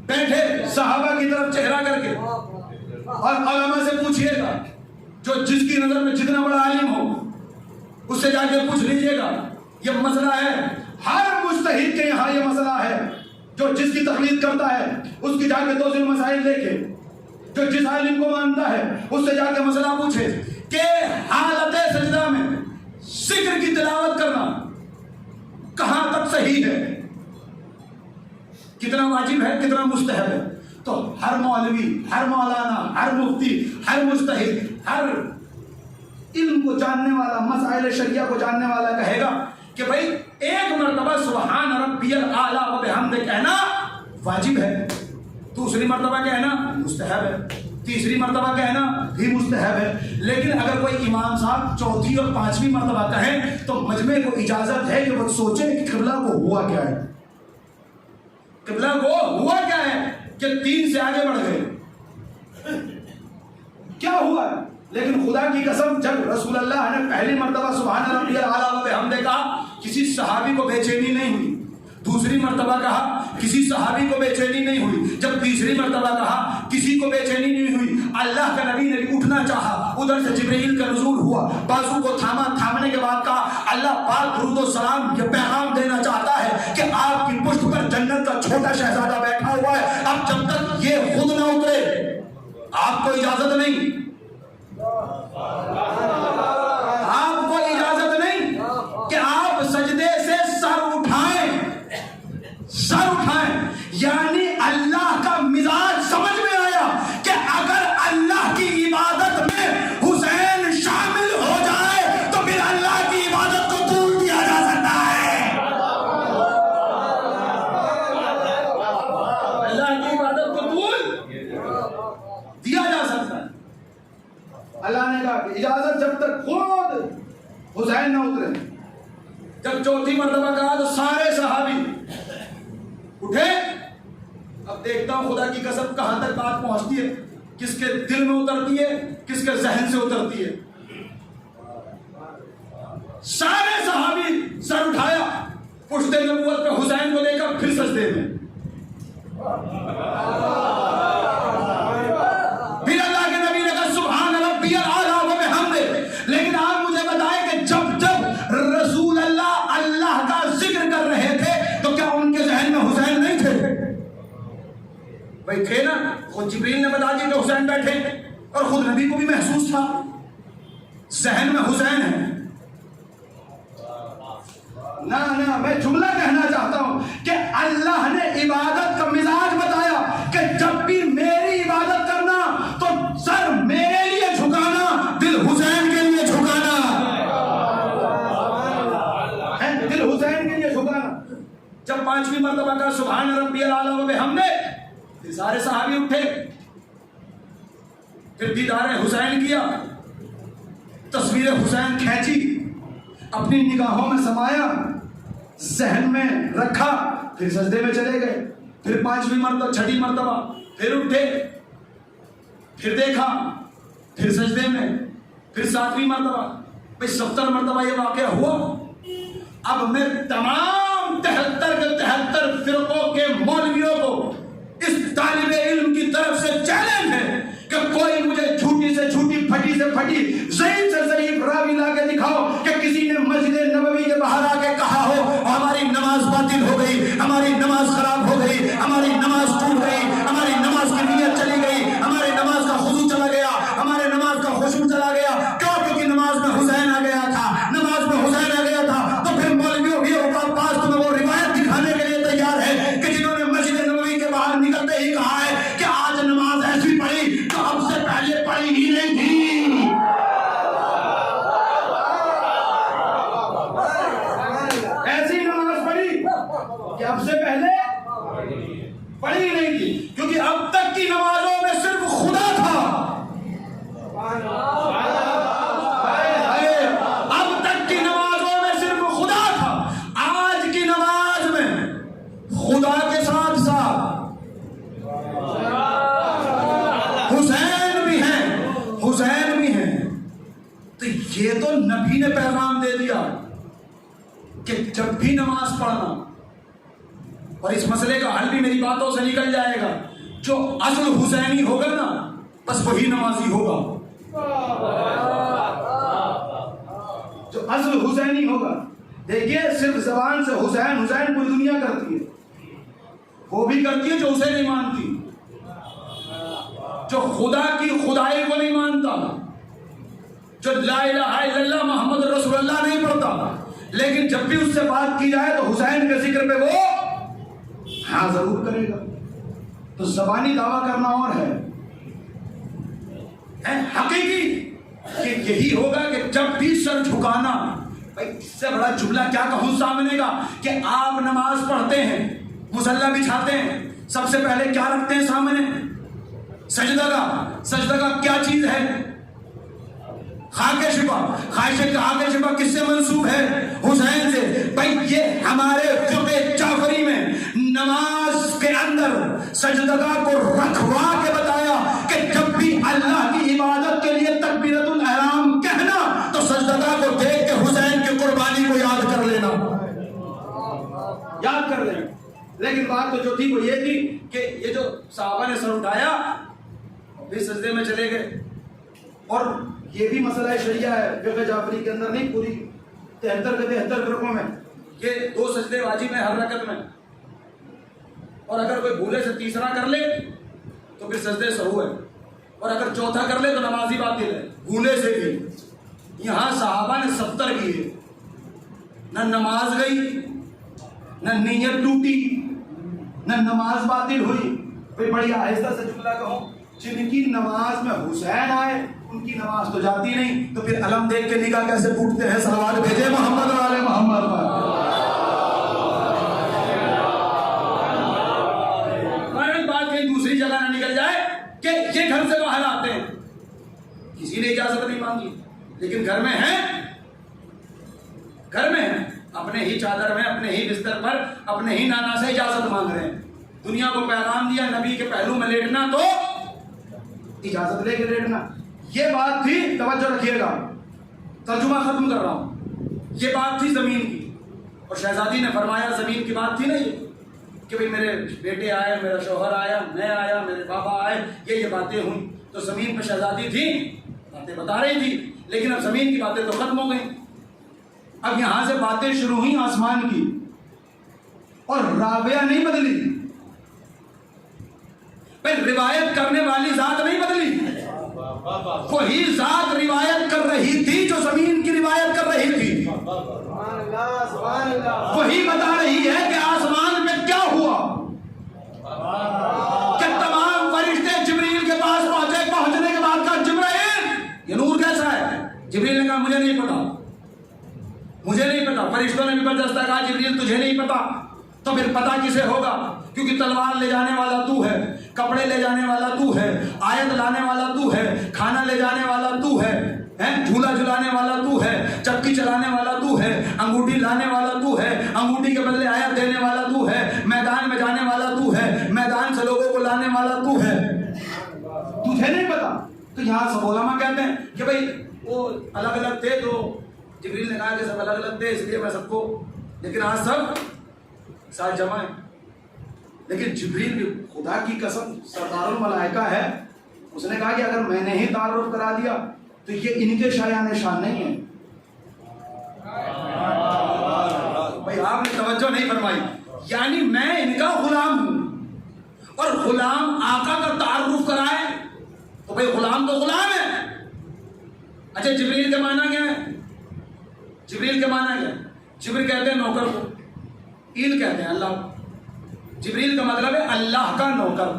بیٹھے صحابہ کی طرف چہرہ کر کے. اور علماء سے پوچھئے گا, جو جس کی نظر میں جتنا بڑا عالم ہو اس سے جا کے پوچھ لیجئے گا. یہ مسئلہ ہے ہر مجتہد کے یہاں, یہ مسئلہ ہے. جو جس کی تقلید کرتا ہے اس کی جا کے دو تین مسائل دیکھے, جو جس عالم کو مانتا ہے اس سے جا کے مسئلہ پوچھے کہ حالت سجدہ میں ذکر کی تلاوت کرنا کہاں تک صحیح ہے, کتنا واجب ہے, کتنا مستحب ہے. تو ہر مولوی, ہر مولانا, ہر مفتی, ہر مجتہد, ہر علم کو جاننے والا, مسائل شریعہ کو جاننے والا کہے گا کہ بھائی ایک مرتبہ سبحان ربی الاعلیٰ و بحمدہ کہنا واجب ہے, دوسری مرتبہ کہنا مستحب ہے, تیسری مرتبہ کہنا بھی مستحب ہے. لیکن اگر کوئی امام صاحب چوتھی اور پانچویں مرتبہ کہیں تو مجمع کو اجازت ہے کہ وہ سوچے کہ قبلہ کو ہوا کیا ہے, قبلہ کو ہوا کیا ہے کہ 3 سے آگے بڑھ گئے, کیا ہوا ہے. لیکن خدا کی قسم جب رسول اللہ نے پہلی مرتبہ سبحان ربی الاعلیٰ و بحمدہ کہا کسی صحابی کو بے چینی نہیں ہوئی, دوسری مرتبہ کہا کسی صحابی کو بے چینی نہیں ہوئی, جب تیسری مرتبہ کہا کسی کو بے چینی نہیں ہوئی. اللہ کا نبی نے اٹھنا چاہا, ادھر سے جبرائیل کا نزول ہوا, بازو کو تھاما, تھامنے کے بعد کہا اللہ پاک درود و سلام یہ پیغام دینا چاہتا ہے کہ آپ کی پشت پر جنت کا چھوٹا شہزادہ بیٹھا ہوا ہے, اب جب تک یہ خود نہ اترے آپ کو اجازت نہیں, آپ کو اجازت نہیں کہ آپ سجدے سے سر اٹھائیں, سر اٹھائیں. یعنی اللہ کا مزاج سمجھ میں آیا کہ اگر اللہ کی عبادت میں حسین شامل ہو جائے تو پھر اللہ کی عبادت کو دور دیا جا سکتا ہے, اللہ کی عبادت کو دور دیا جا سکتا ہے. اللہ نے کہا کہ اجازت جب تک خود حسین نہ اترے. جب چوتھی مرتبہ کہا تو سارے صحابی اٹھے. اب دیکھتا ہوں خدا کی قسم کہاں تک بات پہنچتی ہے, کس کے دل میں اترتی ہے, کس کے ذہن سے اترتی ہے. سارے صحابی سر اٹھایا, پشت نبوت پہ حسین کو دیکھا, پھر سجدے میں. پھر اللہ کے نبی نے کہا سبحان ربی الاعلیٰ و بحمدہ. لیکن آپ مجھے بتائیں کہ جب جب رسول اللہ اللہ کا ذکر کر رہے تھے تو کیا ان کے ذہن میں حسین نہیں تھے؟ بھائی تھے نا, خود جبریل نے بتا دیا کہ حسین بیٹھے, اور خود نبی کو بھی محسوس تھا. ذہن میں حسین ہے. نہ میں جملہ کہنا چاہتا ہوں کہ اللہ نے عبادت کا مزاج بتایا کہ جب بھی میری عبادت کرنا تو سر میرے لیے جھکانا, دل حسین کے لیے جھکانا, دل حسین کے لیے جھکانا. جب 5ویں مرتبہ کا سبحان ربی الاعلی و بحمدہ, پھر سارے صحابی اٹھے, پھر دیدار حسین کیا, تصویر حسین کھینچی, اپنی نگاہوں میں سمایا, ذہن میں رکھا, پھر سجدے میں چلے گئے. پھر 5ویں مرتبہ 6ٹھی مرتبہ پھر اٹھے, پھر دیکھا, پھر سجدے میں, پھر 7ویں مرتبہ. 70 مرتبہ یہ واقعہ ہوا. اب میں تمام 73 کے 73 فرقوں کے مولویوں کو اس طالب علم کی طرف سے چیلنج ہے کہ کوئی مجھے جھوٹی سے جھوٹی, پھٹی سے پھٹی, ضعیف سے ضعیف راوی لا کے دکھاؤ کہ کسی نے مسجد نبوی کے باہر آ کے کہا ہو ہماری نماز باطل ہو گئی, ہماری نماز خراب ہو گئی, ہماری نماز ٹوٹ گئی, ہماری نماز کی نیت چلی گئی, ہماری نماز کا خضوع چلا گیا, ہمارے نماز کا خشوع چلا گیا. کیوں؟ کیونکہ نماز میں حسین آ گیا تھا, نماز میں حسین آ گیا تھا. تو پھر مولویوں بھی پاس تمہیں وہ روایت دکھانے کے لیے تیار ہے کہ جنہوں نے مسجد نبوی کے باہر نکلتے ہی کہا ہے کہ آج نماز ایسی پڑھی تو اب سے پہلے پڑھی ہی نہیں تھی. ایسی نماز پڑھی کہ اب سے پہلے پڑھی ہی نہیں تھی, کیونکہ اب تک کی نمازوں میں صرف خدا تھا. اب تک کی نمازوں میں صرف خدا تھا. آج کی نماز میں خدا کے ساتھ ساتھ حسین بھی ہیں, حسین بھی ہیں. تو یہ تو نبی نے پیغام دے دیا کہ جب بھی نماز پڑھنا, اور اس مسئلے کا حل بھی میری باتوں سے نکل جائے گا, جو اصل حسینی ہوگا نا بس وہی نمازی ہوگا. جو اصل حسینی ہوگا. دیکھیے صرف زبان سے حسین حسین پوری دنیا کرتی ہے, وہ بھی کرتی ہے جو اسے نہیں مانتی, جو خدا کی خدائی کو نہیں مانتا, جو لا الہ الا اللہ محمد رسول اللہ نہیں پڑھتا, لیکن جب بھی اس سے بات کی جائے تو حسین کے ذکر پہ وہ ہاں ضرور کرے گا. تو زبانی دعویٰ کرنا اور ہے حقیقی کہ یہی ہوگا کہ جب بھی سر جھکانا. بھائی اس سے بڑا جملہ کیا کہوں سامنے کا کہ آپ نماز پڑھتے ہیں, مصلی بچھاتے ہیں, سب سے پہلے کیا رکھتے ہیں سامنے؟ سجدہ کا. سجدہ کا کیا چیز ہے؟ خاک شفا. خاک شفا کس سے منسوب ہے؟ حسین سے. بھائی یہ ہمارے فقہ جعفری میں نماز کے اندر سجدہ کو رکھوا کے بتایا کہ جب بھی اللہ کی عبادت کے لیے تکبیرۃ الاحرام کہنا تو سجدہ کو دیکھ کے حسین کی قربانی کو یاد کر لینا, یاد کر لینا. لیکن بات تو جو تھی وہ یہ تھی کہ یہ جو صحابہ نے سر اٹھایا پھر سجدے میں چلے گئے. اور یہ بھی مسئلہ شریعہ ہے فقہ جعفری کے اندر, نہیں پوری 73 کے 73 فرقوں میں کہ 2 سجدے واجب ہیں ہر رکعت میں, اور اگر کوئی بھولے سے تیسرا کر لے تو پھر سجدے سہو ہے, اور اگر چوتھا کر لے تو نمازی باطل ہے بھولے سے بھی. یہاں صحابہ نے 70 کیے, نہ نماز گئی, نہ نیت ٹوٹی, نہ نماز باطل ہوئی. کوئی بڑی آہستہ سے جملہ کہوں, جن کی نماز میں حسین آئے ان کی نماز تو جاتی نہیں, تو پھر علم دیکھ کے نگاہ کیسے پھوٹتے ہیں؟ صلوات بھیجے محمد و آل محمد پر. بات کہیں دوسری جگہ نہ نکل جائے کہ یہ گھر سے باہر آتے ہیں, کسی نے اجازت نہیں مانگی, لیکن گھر میں ہیں, گھر میں ہیں, اپنے ہی چادر میں, اپنے ہی بستر پر, اپنے ہی نانا سے اجازت مانگ رہے ہیں. دنیا کو پیغام دیا نبی کے پہلو میں لیٹنا تو اجازت لے کے لیٹنا. یہ بات تھی, توجہ رکھیے گا, ترجمہ ختم کر رہا ہوں. یہ بات تھی زمین کی, اور شہزادی نے فرمایا زمین کی بات تھی نا یہ کہ بھئی میرے بیٹے آئے, میرا شوہر آیا, میں آیا, میرے بابا آئے, یہ باتیں ہوئیں. تو زمین پہ شہزادی تھی, باتیں بتا رہی تھی, لیکن اب زمین کی باتیں تو ختم ہو گئیں. اب یہاں سے باتیں شروع ہوئیں آسمان کی, اور راویہ نہیں بدلی. بھئی روایت کرنے والی ذات نہیں بدلی, وہی ذات روایت کر رہی تھی جو جبریل نے کہا مجھے نہیں پتا، مجھے نہیں پتا۔ فرشتوں نے بھی بردستہ کہا جبریل تجھے نہیں پتا، تو پھر پتا کسے ہوگا؟ کیونکہ تلوار لے جانے والا تو ہے، کپڑے لے جانے والا تو ہے، آیت لانے والا تو ہے، کھانا لے جانے والا تو ہے، جھولا جھلانے والا تو ہے، چکی چلانے والا تو ہے، انگوٹھی لانے والا تو ہے، انگوٹھی کے بدلے آیت دینے والا تو ہے، میدان میں جانے والا تو ہے، میدان سے لوگوں کو لانے والا تو ہے، تجھے نہیں پتا؟ تو یہاں سب علماء کہتے ہیں کہ بھئی وہ الگ الگ تھے، تو جبریل نے کہا کہ سب الگ الگ تھے اس لیے میں سب کو، لیکن آج سب ساتھ جمع ہیں۔ لیکن جبریل بھی خدا کی قسم سردار الملائکہ ہے، اس نے کہا کہ اگر میں نے ہی تعارف کرا دیا تو یہ ان کے شایان شان نہیں ہے۔ بھائی آپ نے توجہ نہیں فرمائی، یعنی میں ان کا غلام ہوں اور غلام آقا کا تعارف کرائے تو بھائی غلام تو غلام ہے۔ اچھا جبریل کے معنی کیا ہے؟ جبریل کے معنی کیا ہے؟ جبریل کہتے ہیں نوکر کو، ایل کہتے ہیں اللہ کو۔ جبریل کا مطلب ہے اللہ کا نوکر،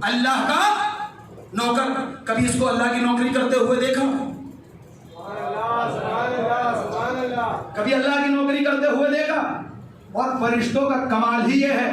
اللہ کا نوکر۔ کبھی اس کو اللہ کی نوکری کرتے ہوئے دیکھا؟ کبھی اللہ کی نوکری کرتے ہوئے دیکھا؟ اور فرشتوں کا کمال ہی یہ ہے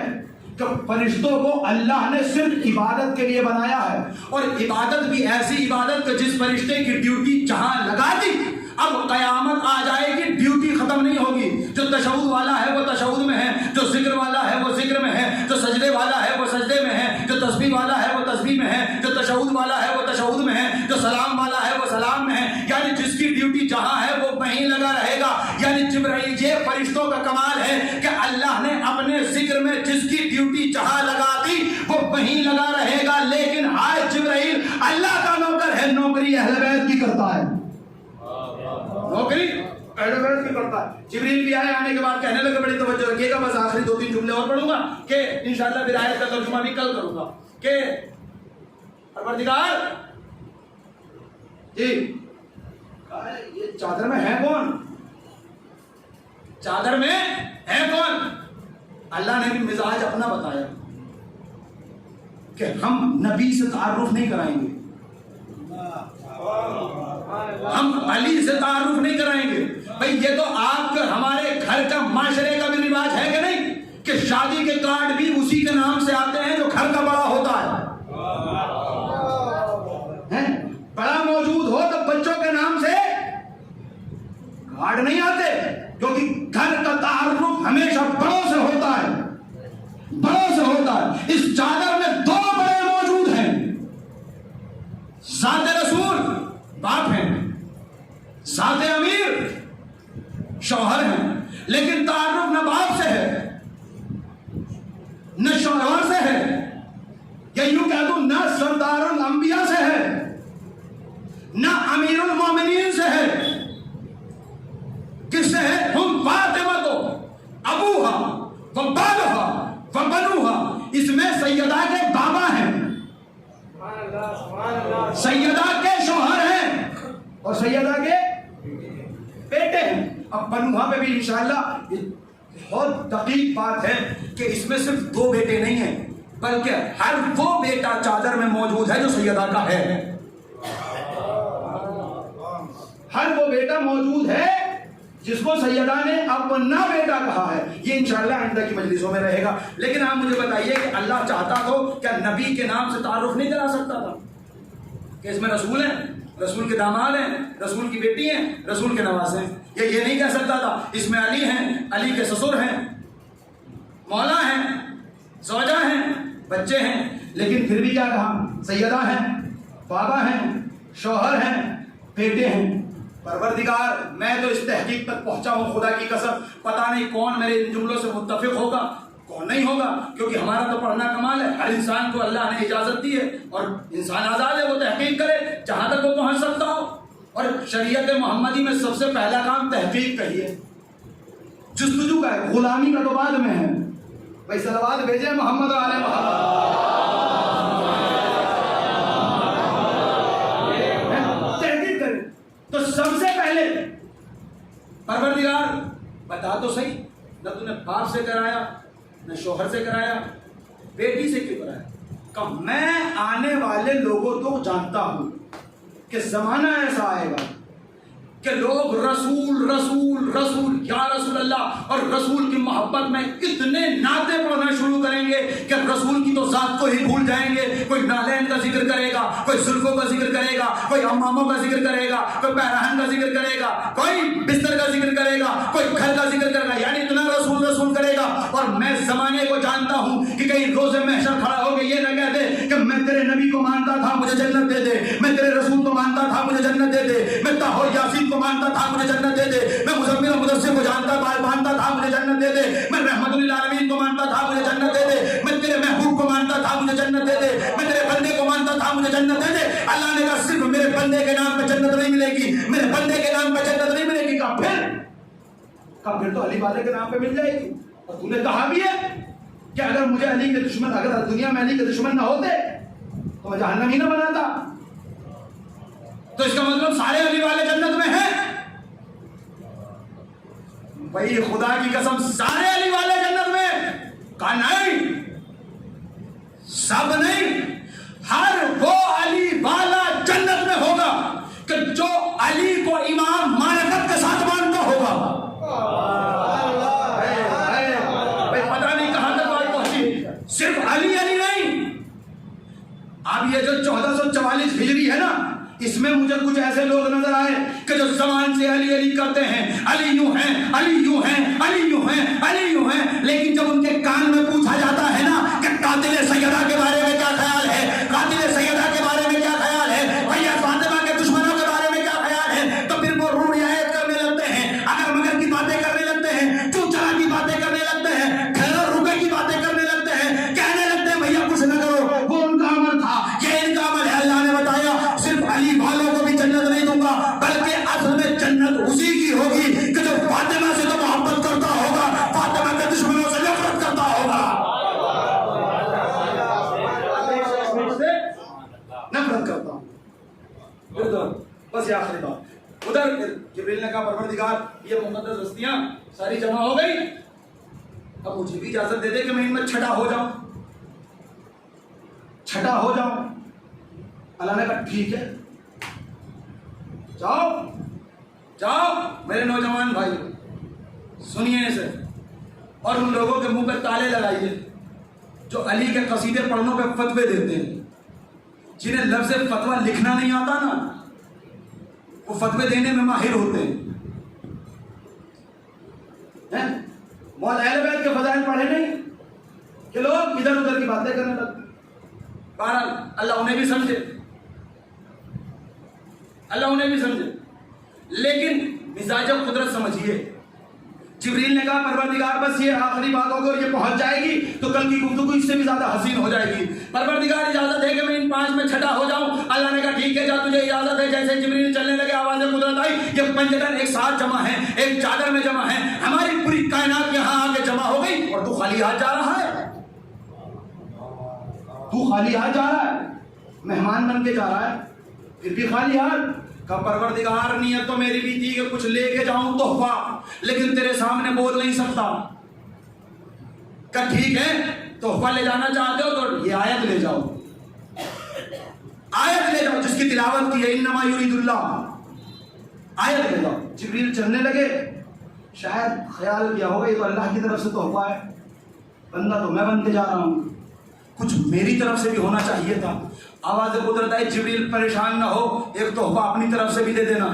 کہ فرشتوں کو اللہ نے صرف عبادت کے لیے بنایا ہے، اور عبادت بھی ایسی عبادت کہ جس فرشتے کی ڈیوٹی جہاں لگا دی اب قیامت آ جائے گی ڈیوٹی ختم نہیں ہوگی۔ جو تشہد والا ہے وہ تشہد میں ہے، جو ذکر والا ہے وہ ذکر میں ہے، جو سجدے والا ہے وہ سجدے میں ہے، جو تسبیح والا ہے وہ تسبیح میں ہے، جو تشہد والا ہے وہ تشہد میں ہے، جو سلام والا ہے وہ سلام میں ہے۔ یعنی جس کی ڈیوٹی جہاں ہے وہ وہیں لگا رہے گا۔ یعنی جبرائیل، یہ فرشتوں کا کمال ہے کہ اللہ نے اپنے ذکر میں جس کی ڈیوٹی جہاں لگا دی وہ وہیں لگا رہے گا۔ لیکن آج جبرائیل اللہ کا نوکر ہے، نوکری اہل بیت کی کرتا ہے، نوکری اہل بیت کی کرتا ہے۔ جبریل بھی آئے، آنے کے بعد کہنے لگے، بڑی توجہ رکھیے گا، بس آخری 2-3 جملے اور پڑھوں گا کہ انشاءاللہ پھر آیت کا ترجمہ بھی کل کروں گا کہ پروردگار جی یہ چادر میں ہے کون؟ چادر میں ہے کون؟ اللہ نے بھی مزاج اپنا بتایا کہ ہم نبی سے تعارف نہیں کرائیں گے، ہم علی سے تعارف نہیں کرائیں گے۔ بھئی یہ تو آپ کے ہمارے گھر کا معاشرے کا بھی رواج ہے کہ نہیں کہ شادی کے کارڈ بھی اسی کے نام سے آتے ہیں جو گھر کا بڑا ہوتا ہے۔ بڑا موجود ہو تو بچوں کے نام سے کارڈ نہیں آتے، کیونکہ گھر کا تعارف ہمیشہ بڑوں سے ہوتا ہے، بڑوں سے ہوتا ہے۔ اس چادر میں 2 بڑے موجود ہیں، ذات رسول باپ ہیں، ذات امیر شوہر ہیں، لیکن تعارف نہ باپ سے ہے نہ شوہر سے ہے، یا یوں کہہ دوں نہ سردار الانبیاء سے ہے نہ امیر المومنین سے ہے۔ کس سے ہے؟ ہم فاطمہ تو ابوہا و بالہا و بنوہا، اس میں سیدہ کے بابا ہیں، سیدہ کے شوہر ہیں اور سیدہ کے بیٹے ہیں۔ اب بنوہا پہ بھی انشاءاللہ بہت دقیق بات ہے کہ اس میں صرف 2 بیٹے نہیں ہیں، بلکہ ہر وہ بیٹا چادر میں موجود ہے جو سیدہ کا ہے، ہر وہ بیٹا موجود ہے جس کو سیدہ نے اپنا بیٹا کہا ہے۔ یہ انشاءاللہ آئندہ کی مجلسوں میں رہے گا۔ لیکن آپ مجھے بتائیے کہ اللہ چاہتا تو کیا نبی کے نام سے تعارف نہیں کرا سکتا تھا کہ اس میں رسول ہیں، رسول کے داماد ہیں، رسول کی بیٹی ہیں، رسول کے نواسے ہیں؟ یہ نہیں کہہ سکتا تھا اس میں علی ہیں، علی کے سسر ہیں، مولا ہیں، زوجہ ہیں، بچے ہیں؟ لیکن پھر بھی کیا کہا؟ سیدہ ہیں، بابا ہیں، شوہر ہیں، بیٹے ہیں۔ پروردگار میں تو اس تحقیق تک پہنچا ہوں خدا کی قسم، پتہ نہیں کون میرے ان جملوں سے متفق ہوگا کون نہیں ہوگا، کیونکہ ہمارا تو پڑھنا کمال ہے۔ ہر انسان کو اللہ نے اجازت دی ہے اور انسان آزاد ہے، وہ تحقیق کرے جہاں تک وہ پہنچ سکتا ہو۔ اور شریعت محمدی میں سب سے پہلا کام تحقیق کا ہی ہے، جستجو کا ہے، غلامی کا تو بعد میں ہے۔ بھائی صلوات بھیجیں محمد علیہ محمد۔ تحقیق کریں تو سب سے پہلے پروردگار بتا تو صحیح، نہ تو نے باپ سے کرایا نہ شوہر سے کرایا، بیٹی سے کیوں کرایا؟ کہ میں آنے والے لوگوں کو جانتا ہوں کہ زمانہ ایسا آئے گا کہ لوگ رسول رسول رسول یا رسول اللہ اور رسول کی محبت میں اتنے نعتیں پڑھنا شروع کریں گے کہ رسول کی تو ذات کو ہی بھول جائیں گے. کوئی نالین کا ذکر کرے گا, کوئی زلفوں کا ذکر کرے گا, کوئی اماموں کا ذکر کرے گا, کوئی پیراہن کا ذکر کرے گا, کوئی بستر کا ذکر کرے گا, کوئی گھر کا ذکر کرے گا, یعنی اتنا رسول رسول کرے گا. اور میں زمانے کو جانتا ہوں کہ کہیں روز محشر کھڑا ہو کے یہ نہ کہہ دے کہ میں تیرے نبی کو مانتا تھا مجھے جنت دے دے, میں تیرے رسول کو مانتا تھا مجھے جنت دے دے, میں طاہر یاسین کو مانتا تھا مجھے جنت دے دے, میں مزمل و مدثر کو مانتا تھا مجھے جنت دے دے, میں رحمت للعالمین کو مانتا تھا مجھے جنت دے دے, میں تیرے محبوب کو مانتا تھا مجھے جنت دے دے, میں تیرے بندے کو مانتا تھا مجھے جنت دے دے. اللہ نے کہا صرف میرے بندے کے نام پہ جنت نہیں ملے گی, میرے بندے کے نام پہ جنت نہیں ملے گی. کہا پھر تو علی والے کے نام پہ مل جائے گی. اور تم نے کہا بھی ہے کہ اگر مجھے علی کے دشمن, اگر دنیا میں علی کے دشمن نہ ہوتے تو میں جہنم ہی نہ بناتا. تو اس کا مطلب سارے علی والے جنت میں ہیں. بھائی خدا کی قسم سارے علی والے جنت میں؟ کہا نہیں, سب نہیں, ہر وہ علی والا جنت میں ہوگا کہ جو علی کو امام معرفت کے ساتھ مانتا ہوگا. بھائی پتہ نہیں کہاں تک بات پہنچی. صرف علی علی نہیں, اب یہ جو 1444 ہجری ہے نا, اس میں مجھے کچھ ایسے لوگ نظر آئے کہ جو زبان سے علی علی کرتے ہیں, علی یوں ہیں, علی یوں ہیں, علی یوں ہیں, علی یوں ہیں, لیکن جب ان کے کان میں پوچھا جاتا ہے نا کہ قاتل سیدہ کے بارے میں کیا خیال ہے, قاتل سیدہ کے بارے میں کیا خیال ہے, بھیا فاطمہ کے دشمنوں کے بارے میں کیا خیال ہے, تو پھر وہ روح رعایت کرنے لگتے ہیں, اگر مگر کی باتیں کرنے لگتے ہیں, چوچرا کی باتیں کرنے لگتے ہیں, خیر روپے کی باتیں کرنے لگتے ہیں, کہنے لگتے ہیں بھیا کچھ نہ کرو, وہ ان کا عمل تھا, یہ ان کا عمل ہے. اللہ نے بتایا صرف علی والوں کو بھی جنت نہیں دوں گا, بلکہ اصل میں جنت اسی کی ہوگی کہ جو فاطمہ سے تو محبت کرتا ہوگا, فاطمہ کے دشمنوں سے نفرت کرتا ہوگا. نفرت کرتا ہوں. بس یہ آخری بات. ادھر جبریل نے کہا پروردگار یہ مقدس ہستیاں ساری جمع ہو گئی, اب مجھے بھی اجازت دے دے کہ میں ان میں چھٹا ہو جاؤں, چھٹا ہو جاؤں. اللہ نے کہا ٹھیک ہے, جاؤ جاؤ. میرے نوجوان بھائی سنیے اسے, اور ان لوگوں کے منہ پہ تالے لگائیے جو علی کے قصیدے پڑھنوں پہ فتوے دیتے ہیں, جنہیں لفظ فتویٰ لکھنا نہیں آتا نا, وہ فتوے دینے میں ماہر ہوتے ہیں. مولا اہل بیت کے فضائل پڑھے نہیں کہ لوگ ادھر ادھر کی باتیں کرنے لگتے. بہرحال اللہ انہیں بھی سمجھے, اللہ انہیں بھی سمجھے, لیکن مزاج قدرت سمجھیے. جبریل نے کہا پروردگار بس یہ آخری بات ہوگی اور یہ پہنچ جائے گی تو کل کی گفتگو اس سے بھی زیادہ حسین ہو جائے گی. پروردگار اجازت ہے کہ میں ان 5 میں چھٹا ہو جاؤں. اللہ نے کہا ٹھیک ہے جا, تجھے اجازت ہے. جیسے جبریل چلنے لگے آواز قدرت آئی, یہ پنجتن ایک ساتھ جمع ہیں, ایک چادر میں جمع ہیں, ہماری پوری کائنات یہاں آ کے جمع ہو گئی, اور تو خالی ہاتھ جا رہا ہے, تو خالی ہاتھ جا رہا ہے, مہمان بن کے جا رہا ہے, پھر بھی خالی ہاتھ. کہ پروردگار نیت تو میری بھی تھی کہ کچھ لے کے جاؤں تحفہ, لیکن تیرے سامنے بول نہیں سکتا. کہ ٹھیک ہے تحفہ لے جانا چاہتے ہو تو یہ آیت لے جاؤ, آیت لے جاؤ جس کی تلاوت کی ہے انما یرید اللہ, آیت لے جاؤ. جبریل چلنے لگے, شاید خیال کیا ہوگا یہ تو اللہ کی طرف سے تحفہ ہے, بندہ تو میں بن کے جا رہا ہوں, کچھ میری طرف سے بھی ہونا چاہیے تھا. آواز قدرت آئی جبریل پریشان نہ ہو, ایک تحفہ اپنی طرف سے بھی دے دینا,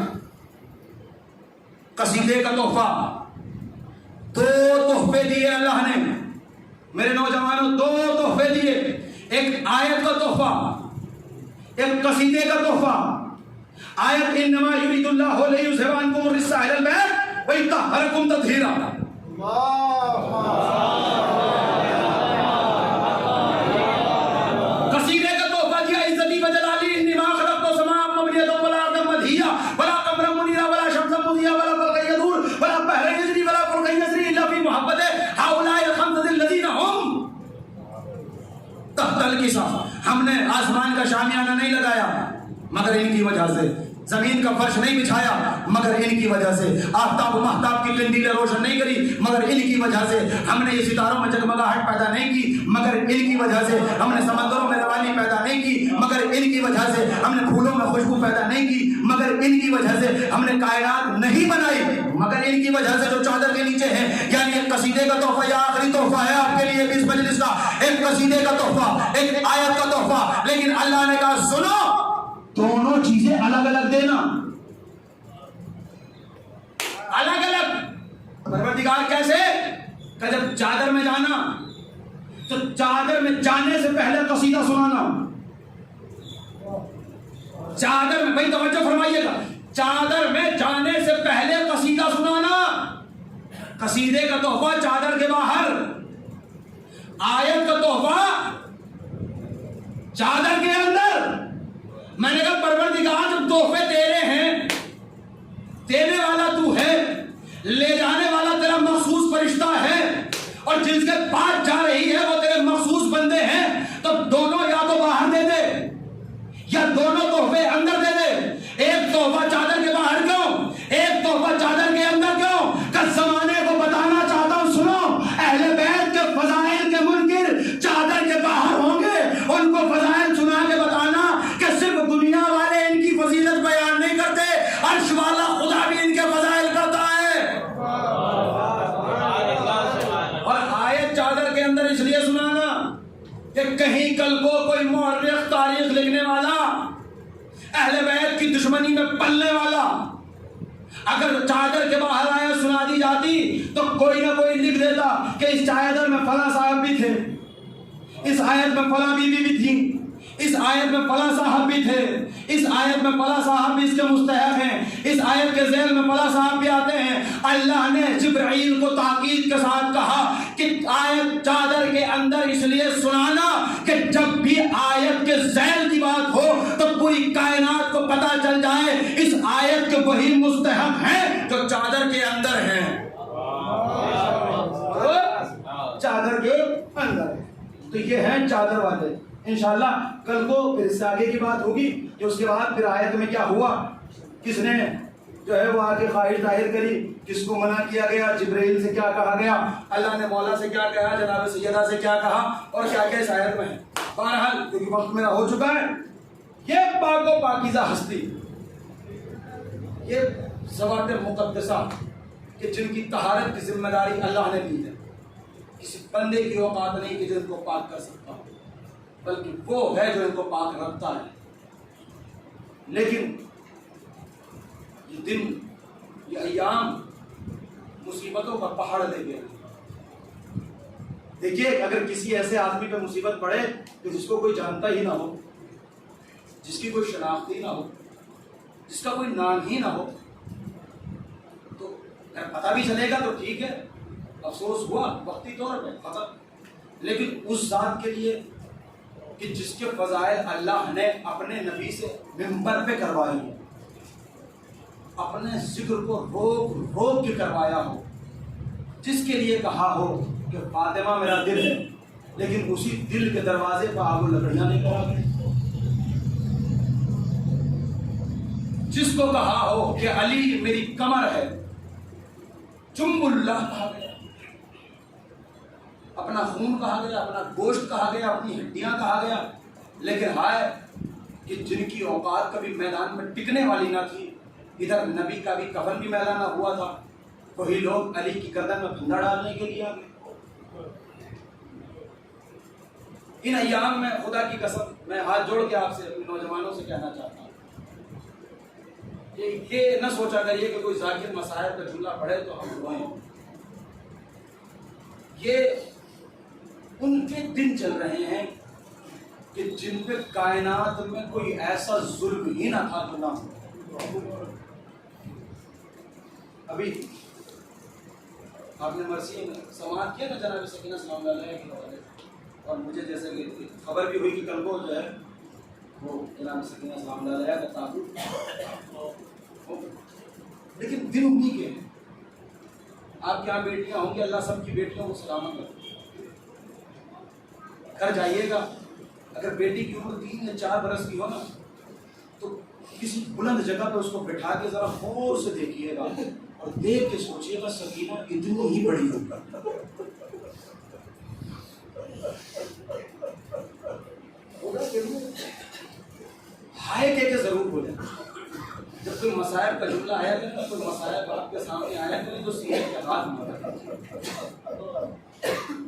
قصیدے کا تحفہ. 2 تحفے دیے اللہ نے میرے نوجوانوں, 2 تحفے دیے, ایک آیت کا تحفہ, ایک قصیدے کا تحفہ. آیت انما یرید اللہ لیذھب عنکم الرجس اہل البیت ویطہرکم تطہیرا. قصیدے کا تحفہ دیا عزتی وجلالی انی ما خلقت السماء مبنیۃ ولا ارض مدحیہ ولا قمرا منیرا ولا شمسا مضیٰ ولا برقا یدور ولا بحرا یجری ولا فلکا یسری الا فی محبت ہؤلاء الخمسة الذین هم تحت الکساء. ہم نے آسمان کا شامیانہ نہیں لگایا مگر ان کی وجہ سے, زمین کا فرش نہیں بچھایا مگر ان کی وجہ سے، آفتاب و مہتاب کی قندیلیں روشن نہیں کری مگر ان کی وجہ سے، ہم نے یہ ستاروں میں جگمگاہٹ پیدا نہیں کی مگر ان کی وجہ سے، ہم نے سمندروں میں روانی پیدا نہیں کی مگر ان کی وجہ سے، ہم نے پھولوں میں خوشبو پیدا نہیں کی مگر ان کی وجہ سے، ہم نے کائنات نہیں بنائی مگر ان کی وجہ سے جو چادر کے نیچے ہیں. یعنی ایک قصیدے کا تحفہ، یا آخری تحفہ ہے آپ کے لیے بھی اس مجلس کا، ایک قصیدے کا تحفہ، ایک آیت کا تحفہ. لیکن اللہ نے کہا سنو، دونوں چیزیں الگ الگ دینا، الگ الگ. پروردگار کیسے کہ جب چادر میں جانا تو چادر میں جانے سے پہلے قصیدہ سنانا. چادر میں، بھائی توجہ فرمائیے گا، چادر میں جانے سے پہلے قصیدہ سنانا. قصیدے کا تحفہ چادر کے باہر، آیت کا تحفہ چادر کے اندر. میں نے کہا پروردگار جب تحفے تیرے ہیں، دینے والا تو ہے، لے جانے والا تیرا مخصوص فرشتہ ہے، اور جس کے پاس جا رہی ہے وہ تیرے مخصوص بندے ہیں، تو دونوں یا تو باہر دے دے یا دونوں تحفے اندر دے دے. ایک تحفہ چادر کے باہر کیوں، ایک تحفہ چادر کے اندر کیوں؟ کہ زمانے کو بتانا چاہتا ہوں، سنو، اہل بیت کے فضائل کے منکر چادر کے باہر ہوں گے، ان کو فضائل سنا کے بتانا کہ صرف دنیا والے ان کی فضیلت بیان نہیں کرتے، عرش والا خدا بھی ان کے فضائل کرتا ہے. اور آیت چادر کے اندر اس لیے سنانا کہ کہیں کل کو کوئی مورخ تاریخ لکھنے والا، اہل بیت کی دشمنی میں پلنے والا، اگر چادر کے باہر آیت سنا دی جاتی تو کوئی نہ کوئی لکھ دیتا کہ اس چادر میں فلاں صاحب بھی تھے، اس آیت میں فلاں بیوی بھی تھی، اس آیت میں فلاں صاحب بھی تھے، اس آیت میں فلاں صاحب بھی اس کے مستحق ہیں، اس آیت کے ذیل میں فلاں صاحب بھی آتے ہیں. اللہ نے جبرائیل کو تاکید کے ساتھ کہا کہ آیت چادر کے اندر اس لیے سنانا کہ جب بھی آیت کے ذیل کی بات ہو تو پوری کائنات کو پتہ چل جائے اس آیت کے وہی مستحق ہیں جو چادر کے اندر ہیں. چادر کے اندر. تو یہ ہیں چادر والے. انشاءاللہ کل کو پھر اس سے آگے کی بات ہوگی کہ اس کے بعد پھر آیت میں کیا ہوا، کس نے جو ہے وہ آگے خواہش ظاہر کری، کس کو منع کیا گیا، جبرائیل سے کیا کہا گیا، اللہ نے مولا سے کیا کہا، جناب سیدہ سے کیا کہا، اور کیا کیا اس آیت میں ہے. بہرحال کیونکہ وقت میرا ہو چکا ہے، یہ پاک و پاکیزہ ہستی، یہ ذوات مقدسہ کہ جن کی طہارت کی ذمہ داری اللہ نے دی ہے، کسی بندے کی اوقات نہیں کہ جن کو پاک کر سکتا ہو، بلکہ وہ ہے جو ان کو پاک رکھتا ہے. لیکن یہ دن، یہ ایام مصیبتوں کا پہاڑ لے گئے. دیکھیے اگر کسی ایسے آدمی پہ مصیبت پڑے کہ جس کو کوئی جانتا ہی نہ ہو، جس کی کوئی شناخت ہی نہ ہو، جس کا کوئی نام ہی نہ ہو، تو اگر پتہ بھی چلے گا تو ٹھیک ہے، افسوس ہوا وقتی طور پہ فقط. لیکن اس ذات کے لیے کہ جس کے فضائل اللہ نے اپنے نبی سے منبر پہ کروائی ہو، اپنے ذکر کو روک روک کے کروایا ہو، جس کے لیے کہا ہو کہ فاطمہ میرا دل ہے، لیکن اسی دل کے دروازے پہ آگ و لکڑیاں نہیں کرا گئی، جس کو کہا ہو کہ علی میری کمر ہے، جنب اللہ کہا گیا، اپنا خون کہا گیا، اپنا گوشت کہا گیا، اپنی ہڈیاں کہا گیا. لیکن ہائے کہ جن کی اوقات کبھی میدان میں ٹکنے والی نہ تھی، ادھر نبی کا بھی کفن بھی میلانہ ہوا تھا، وہی لوگ علی کی گردن میں پھندا ڈالنے کے لیے آ گئے. ان ایام میں خدا کی قسم میں ہاتھ جوڑ کے آپ سے اپنے نوجوانوں سے کہنا چاہتا ہوں، یہ نہ سوچا کریے کہ کوئی ذاکر مصائب کا جملہ پڑھے تو ہم روئیں. یہ ان کے دن چل رہے ہیں کہ جن پہ کائنات میں کوئی ایسا ظلم ہی نہ تھا جو نہ ہو. ابھی آپ نے مرثی میں سماعت کیا نا جناب سکینہ سلام اللہ علیہ کے حوالے، اور مجھے جیسے کہ خبر بھی ہوئی کہ کل کو جو ہے وہ جناب سکینہ سلام اللہ علیہ کا تعلق، لیکن دن انہی کے ہیں. آپ کے یہاں بیٹیاں ہوں گی، اللہ سب کی بیٹیوں کو سلامت رکھے. گھر جائیے گا، اگر بیٹی کی عمر 3 یا 4 برس کی ہو نا تو کسی بلند جگہ پہ اس کو بٹھا کے ذرا غور سے دیکھیے گا اور دیکھ کے سوچیے گا سکینہ اتنی ہی بڑی ہوگا. ہائے کہہ کے ضرور بولے. جب کوئی مسائل کا جملہ آیا کرے کوئی مسائل آپ کے سامنے آیا کرے تو سینے کے ہاتھ مارا.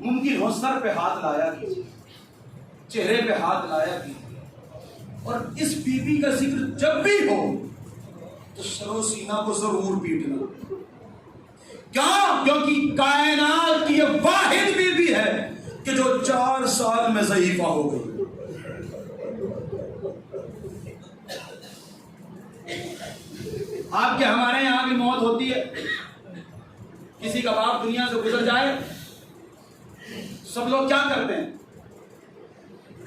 ممکن ہو سر پہ ہاتھ لایا کیجیے, چہرے پہ ہاتھ لایا کیجیے, اور اس بی بی کا ذکر جب بھی ہو تو سر و سینہ کو ضرور پیٹنا. کیوں؟ کیونکہ کائنات کی یہ واحد بی بی ہے کہ جو 4 سال میں ضعیفہ ہو گئی. آپ کے ہمارے یہاں بھی موت ہوتی ہے, کسی کا باپ دنیا سے گزر جائے, سب لوگ کیا کرتے ہیں؟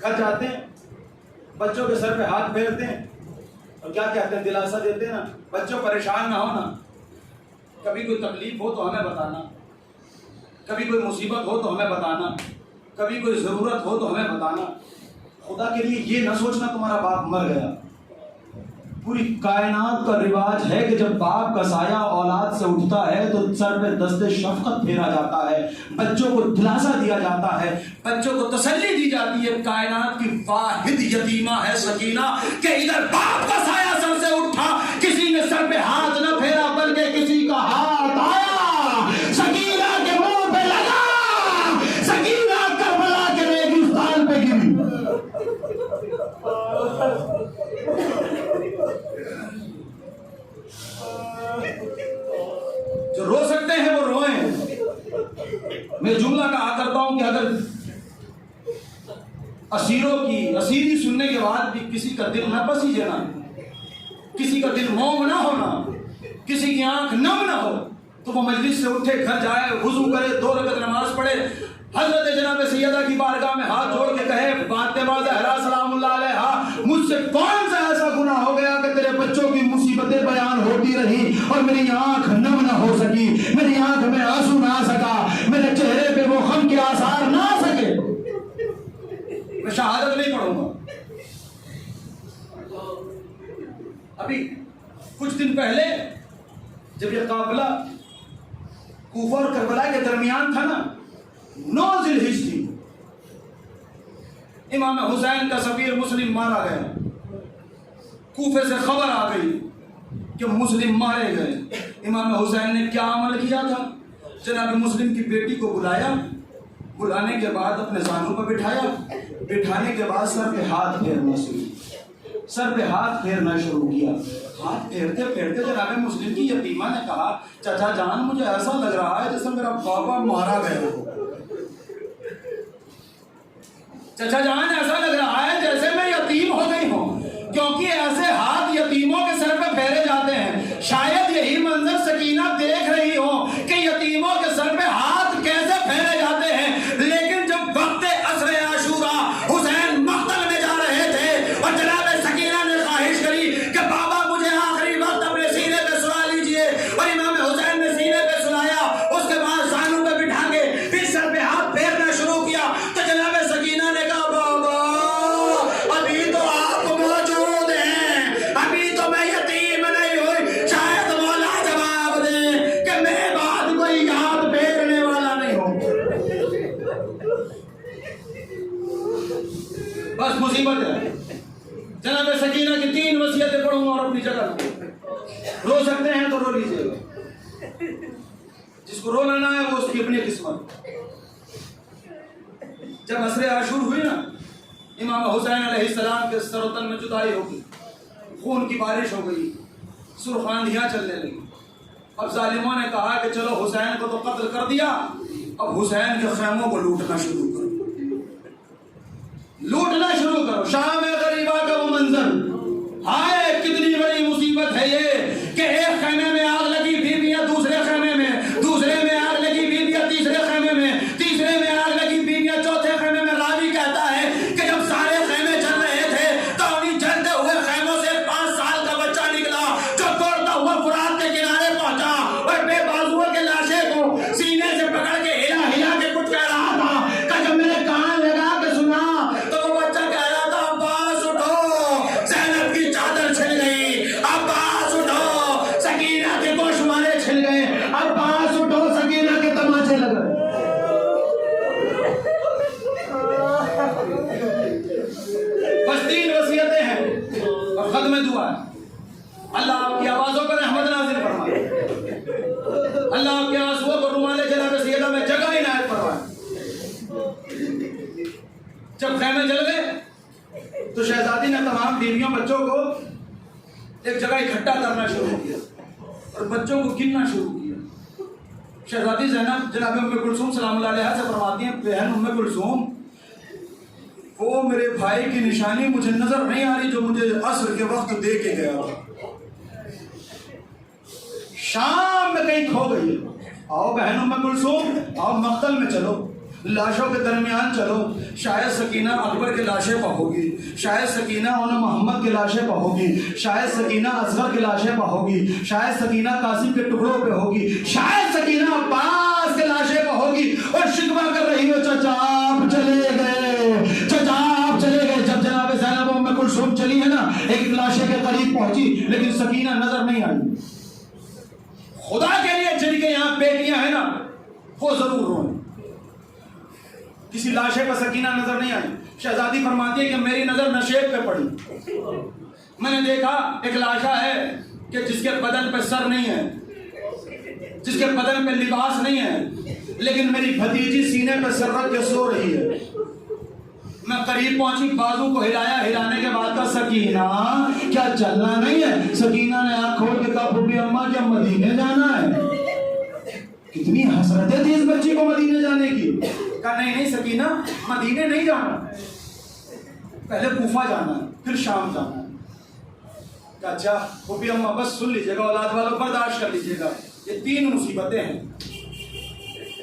گھر جاتے ہیں, بچوں کے سر پہ ہاتھ پھیرتے ہیں اور کیا کہتے ہیں؟ دلاسا دیتے ہیں نا, بچوں پریشان نہ ہونا, کبھی کوئی تکلیف ہو تو ہمیں بتانا, کبھی کوئی مصیبت ہو تو ہمیں بتانا, کبھی کوئی ضرورت ہو تو ہمیں بتانا. خدا کے لیے یہ نہ سوچنا تمہارا باپ مر گیا. پوری کائنات کا رواج ہے کہ جب باپ کا سایہ اولاد سے اٹھتا ہے تو سر پہ دست شفقت پھیرا جاتا ہے, بچوں کو دلاسا دیا جاتا ہے, بچوں کو تسلی دی جاتی ہے. کائنات کی واحد یتیمہ ہے سکینہ کہ ادھر باپ کا سایہ سر سے اٹھا, کسی نے سر پہ ہاتھ نہ پھیرا بلکہ کسی کا ہاتھ آیا, سکینہ کے منہ پہ لگا, سکینہ کربلا کے ریگستان پہ گری. جو رو سکتے ہیں وہ روئیں. میں جملہ کہا کرتا ہوں کہ اگر اسیروں کی اسیری سننے کے بعد بھی کسی کا دل نہ پسیجے نا, کسی کا دل موم نہ ہونا, کسی کی آنکھ نم نہ ہو, تو وہ مجلس سے اٹھے, گھر جائے, وضو کرے, 2 رکعت نماز پڑھے, حضرت جناب سیدہ کی بارگاہ میں ہاتھ جوڑ کے کہے فاطمہ زہرا سلام اللہ علیہا, مجھ سے کون سا ایسا گناہ ہو گیا کہ تیرے بچوں کی مصیبتیں بیان ہوتی رہی اور میری آنکھ نم نہ ہو سکی, میری آنکھ میں آنسو نہ آ سکا, میرے چہرے پہ وہ غم کے آثار نہ آ سکے. میں شہادت نہیں پڑھوں گا. ابھی کچھ دن پہلے جب یہ قافلہ کوفہ اور کربلا کے درمیان تھا نا, 9 ذی الحجہ تھی, امام حسین کا سفیر مسلم مارا گیا. کوفے سے خبر آ گئی کہ مسلم مارے گئے. امام حسین نے کیا عمل کیا تھا؟ جناب مسلم کی بیٹی کو بلایا, بلانے کے بعد اپنے زانوں پر بٹھایا, بٹھانے کے بعد سر پہ ہاتھ پھیرنا شروع, سر پہ ہاتھ پھیرنا شروع کیا. ہاتھ پھیرتے پھیرتے جناب مسلم کی یتیمہ نے کہا چچا جان مجھے ایسا لگ رہا ہے جیسے میرا بابا مارا گیا ہو. چچا جان ایسا لگ رہا ہے جیسے میں یتیم ہو گئی ہوں, کیونکہ ایسے ہاتھ یتیموں کے سر پہ پھیرے جاتے ہیں. شاید یہی منظر سکینہ دیکھ رہی ہو کہ یتیموں کے سر پہ ہاتھ کیسے پھیرے جاتے ہیں. لیکن جب وقت عصر عاشورہ حسین مقتل میں جا رہے تھے اور جناب سکینہ نے خواہش کری کہ بابا مجھے آخری وقت اپنے سینے پہ سلا لیجئے, اور امام حسین نے سینے پہ سلایا, اس کے بعد زانوں پہ بٹھا کے پھر سر پہ ہاتھ پھیرنا شروع کیا. تو جناب سکینہ نے کہا بابا ابھی تو آپ موجود ہیں, ابھی تو میں یتیم نہیں ہوئی, شاید مولا جواب دے کہ میرے بعد کوئی ہاتھ پھیرنے والا نہیں ہو. بس مصیبت ہے. جناب سکینہ کی 3 وصیتیں پڑھوں گا اور اپنی جگہ رو سکتے ہیں تو رو لیجیے گا, جس کو رونا نہ ہے وہ اس کی اپنی قسمت. جب عصر عاشور ہوئی نا, امام حسین علیہ السلام کے سر و تن میں جدائی ہو گئی, خون کی بارش ہو گئی, سرخ آندھیاں چلنے لگی. اب ظالموں نے کہا کہ چلو حسین کو تو قتل کر دیا, اب حسین کے خیموں کو لوٹنا شروع کرو, لوٹنا شروع کرو. شام غریبہ کا وہ منظر, ہائے کتنی بڑی مصیبت ہے یہ کہ ایک خیمے میں آگ لگی, بیویاں دوسرے خیمے میں, دوسرے میں آگ لگی, بیویاں تیسرے خیمے میں, تیسرے میں آگ لگی, بیویاں چوتھے خیمے میں. راوی کہتا ہے کہ جب سارے خیمے چل رہے تھے تو انہیں جلتے ہوئے خیموں سے 5 سال کا بچہ نکلا جو دوڑتا ہوا فرات کے کنارے پہنچا اور بے بازوؤں کے لاشے کو سینے سے پکڑ کے ہلا ہلا کے کچھ کہہ رہا تھا کہ جب میرے کان لگا کے سنا تو وہ بچہ کہہ رہا تھا عباس اٹھو, زینب کی چادر جب خیمے جل گئے تو شہزادی نے تمام بیویوں بچوں کو ایک جگہ اکٹھا کرنا شروع کیا اور بچوں کو گننا شروع کیا. شہزادی زینب جناب ام کلثوم سلام اللہ علیہا سے فرماتی ہیں بہن ام کلثوم وہ میرے بھائی کی نشانی مجھے نظر نہیں آ رہی جو مجھے عصر کے وقت دے کے گیا تھا. شام میں کہیں کھو گئی ہے. آؤ بہن ام کلثوم آؤ مقتل میں چلو, لاشوں کے درمیان چلو. شاید سکینہ اکبر کی لاشیں پاؤ گی, شاید سکینہ محمد کی لاشیں پاؤ گی, شاید سکینہ اصغر کی لاشیں پاؤ گی, شاید سکینہ قاسم کے ٹکڑوں پہ ہوگی, شاید سکینہ عباس کی لاشیں پاؤ گی اور شکوہ کر رہی ہو چچا آپ چلے گئے, چچا آپ چلے گئے. جب جناب زینب ام کلثوم چلی ہے نا ایک لاشے کے قریب پہنچی لیکن سکینہ نظر نہیں آئی. خدا کے لیے جن کے یہاں بیٹیاں ہیں نا وہ ضرور روئیں. کسی لاشے پر سکینہ نظر نہیں آئی. شہزادی فرماتی ہے کہ میری نظر نشیب پہ پڑی. میں نے دیکھا ایک لاشا ہے کہ جس کے بدن پہ سر نہیں ہے, جس کے بدن پہ لباس نہیں ہے, لیکن میری بھتیجی سینے پہ سر رکھ کے سو رہی ہے. میں قریب پہنچی, بازو کو ہلایا, ہلانے کے بعد کا سکینہ کیا چلنا نہیں ہے؟ سکینہ نے آنکھ کھول کے کہا پھوپھی اماں کیا مدینے جانا ہے؟ کتنی حسرتیں تھی اس بچی کو مدینے جانے کی. کہا نہیں سکینہ مدینے نہیں جانا, پہلے کوفہ جانا ہے پھر شام جانا ہے. کہا اچھا پھوپھی اماں بس سن لیجیے گا, اولاد والوں برداشت کر لیجیے گا, یہ 3 مصیبتیں ہیں.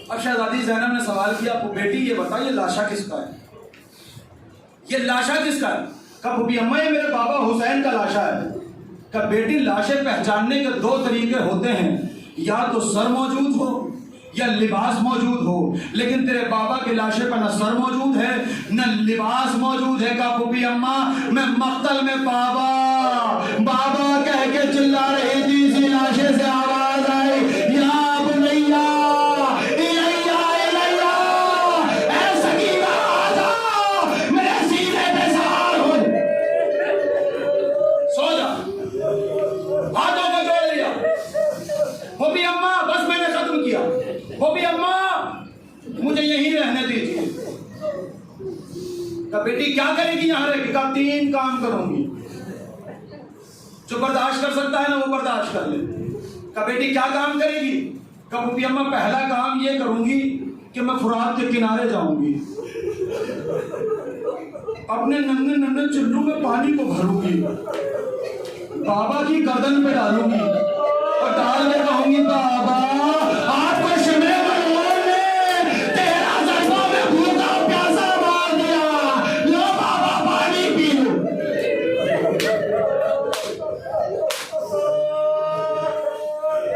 اب شہزادی زینب نے سوال کیا بیٹی یہ بتا یہ لاشا کس کا ہے, یہ لاشا کس کا ہے؟ کہا پھوپھی اماں یہ میرے بابا حسین کا لاشا ہے. کہا بیٹی لاشیں پہچاننے کے 2 طریقے ہوتے ہیں, یا تو سر موجود ہو یا لباس موجود ہو, لیکن تیرے بابا کے لاشے پر نہ سر موجود ہے نہ لباس موجود ہے. کہا پھوپھی اماں میں مقتل میں بابا کہہ کے چلا رہی تھی, اسی لاشے سے آواز آئی یا بنیا الیہ الیہ, اے سکینہ آجا میرے سینے پہ سوار ہو. سو جا, ہاتھوں کو جوڑ لیا. پھوپھی اماں بس میں نے ختم کیا, پھوپھی اماں مجھے یہیں رہنے دیجیے. کہا بیٹی کیا کرے گی یہاں رہ کے؟ کہا 3 کام کروں گی, جو برداشت کر سکتا ہے نا وہ برداشت کر لے. کہا بیٹی کیا کام کرے گی؟ کہا پھوپھی اماں پہلا کام یہ کروں گی کہ میں فرات کے کنارے جاؤں گی, اپنے ننھے چلو میں پانی کو بھروں گی, بابا کی گردن پہ ڈالوں گی اور ڈال کے کہوں گی بابا آپ کو شمع ملعون نے 13 ضربوں میں بھوکا پیاسا مار دیا, لو بابا پانی پی لو.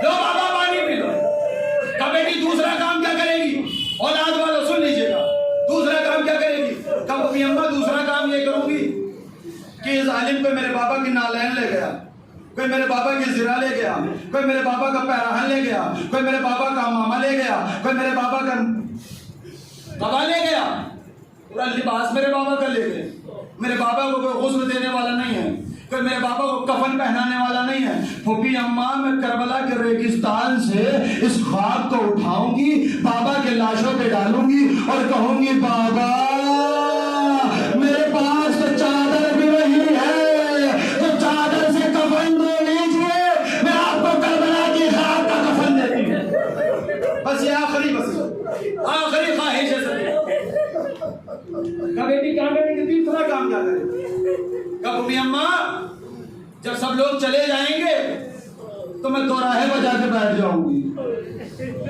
لو بابا پانی پی لو. کہا بیٹی دوسرا کام کیا کرے گی؟ اولاد والوں سن لیجیے گا, دوسرا کام کیا کرے گی؟ کہا پھوپھی اماں دوسرا کام یہ کروں گی کہ اس عالم کو میرے بابا کی نالین لے گیا, کوئی میرے بابا کی زرہ لے گیا, کوئی میرے بابا کا پیراہن لے گیا, کوئی میرے بابا کا ماما لے گیا, کوئی میرے بابا کا بابا لے گیا, پورا لباس میرے بابا کا لے گئے. میرے بابا کو کوئی غسل دینے والا نہیں ہے, کوئی میرے بابا کو کفن پہنانے والا نہیں ہے. پھوپھی اماں میں کربلا کے ریگستان سے اس خاک کو اٹھاؤں گی, بابا کے لاشوں پہ ڈالوں گی اور کہوں گی بابا میرے پاس تو چادر بھی وہی ہے, تو چادر سے کفن دے لیجیے, میں آپ کو کربلا کی خاک کا کفن دیتی ہوں. بس یہ آخری خواہش ہے سر. کہا بیٹی کیا کریں گے؟ تیسرا کام کیا کریں؟ کہا پھوپھی اماں جب سب لوگ چلے جائیں گے تو میں 2 راہیں پر جا کے بیٹھ جاؤں گی,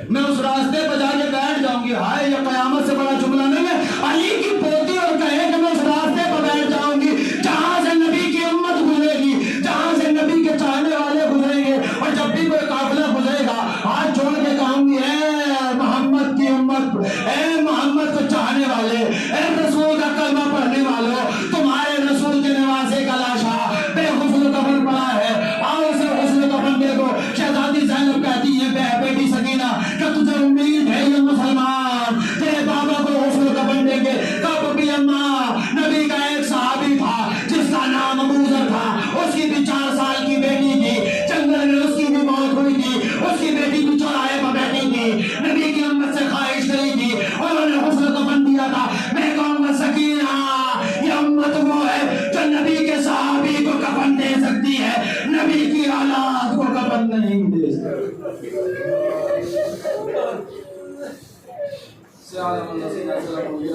میں اس راستے پر جا کے بیٹھ جاؤں گی. ہائے یہ قیامت سے بڑا جملہ نہیں ہے, علی کی پوتی اور کہے کہ میں اس راستے پر بیٹھ جاؤں گی جہاں سے نبی کی امت گزرے گی, جہاں سے نبی کے چاہنے والے گزریں گے, اور جب بھی کوئی قافلہ گزرے گا ہاتھ جوڑ کے کہوں گی اے محمد کی امت, اے محمد کو چاہنے والے, اے رسول کا کلمہ پڑھنے والوں, تمہارے رسول کے نواسے کا لاشا بے غسل کفن پڑا ہے, آؤ اسے غسل کفن دے دو. شہزادی زینب کہتی ہے بیٹی سکینہ کہ تجھے امید ہے یہ مسلمان تیرے بابا کو غسل کفن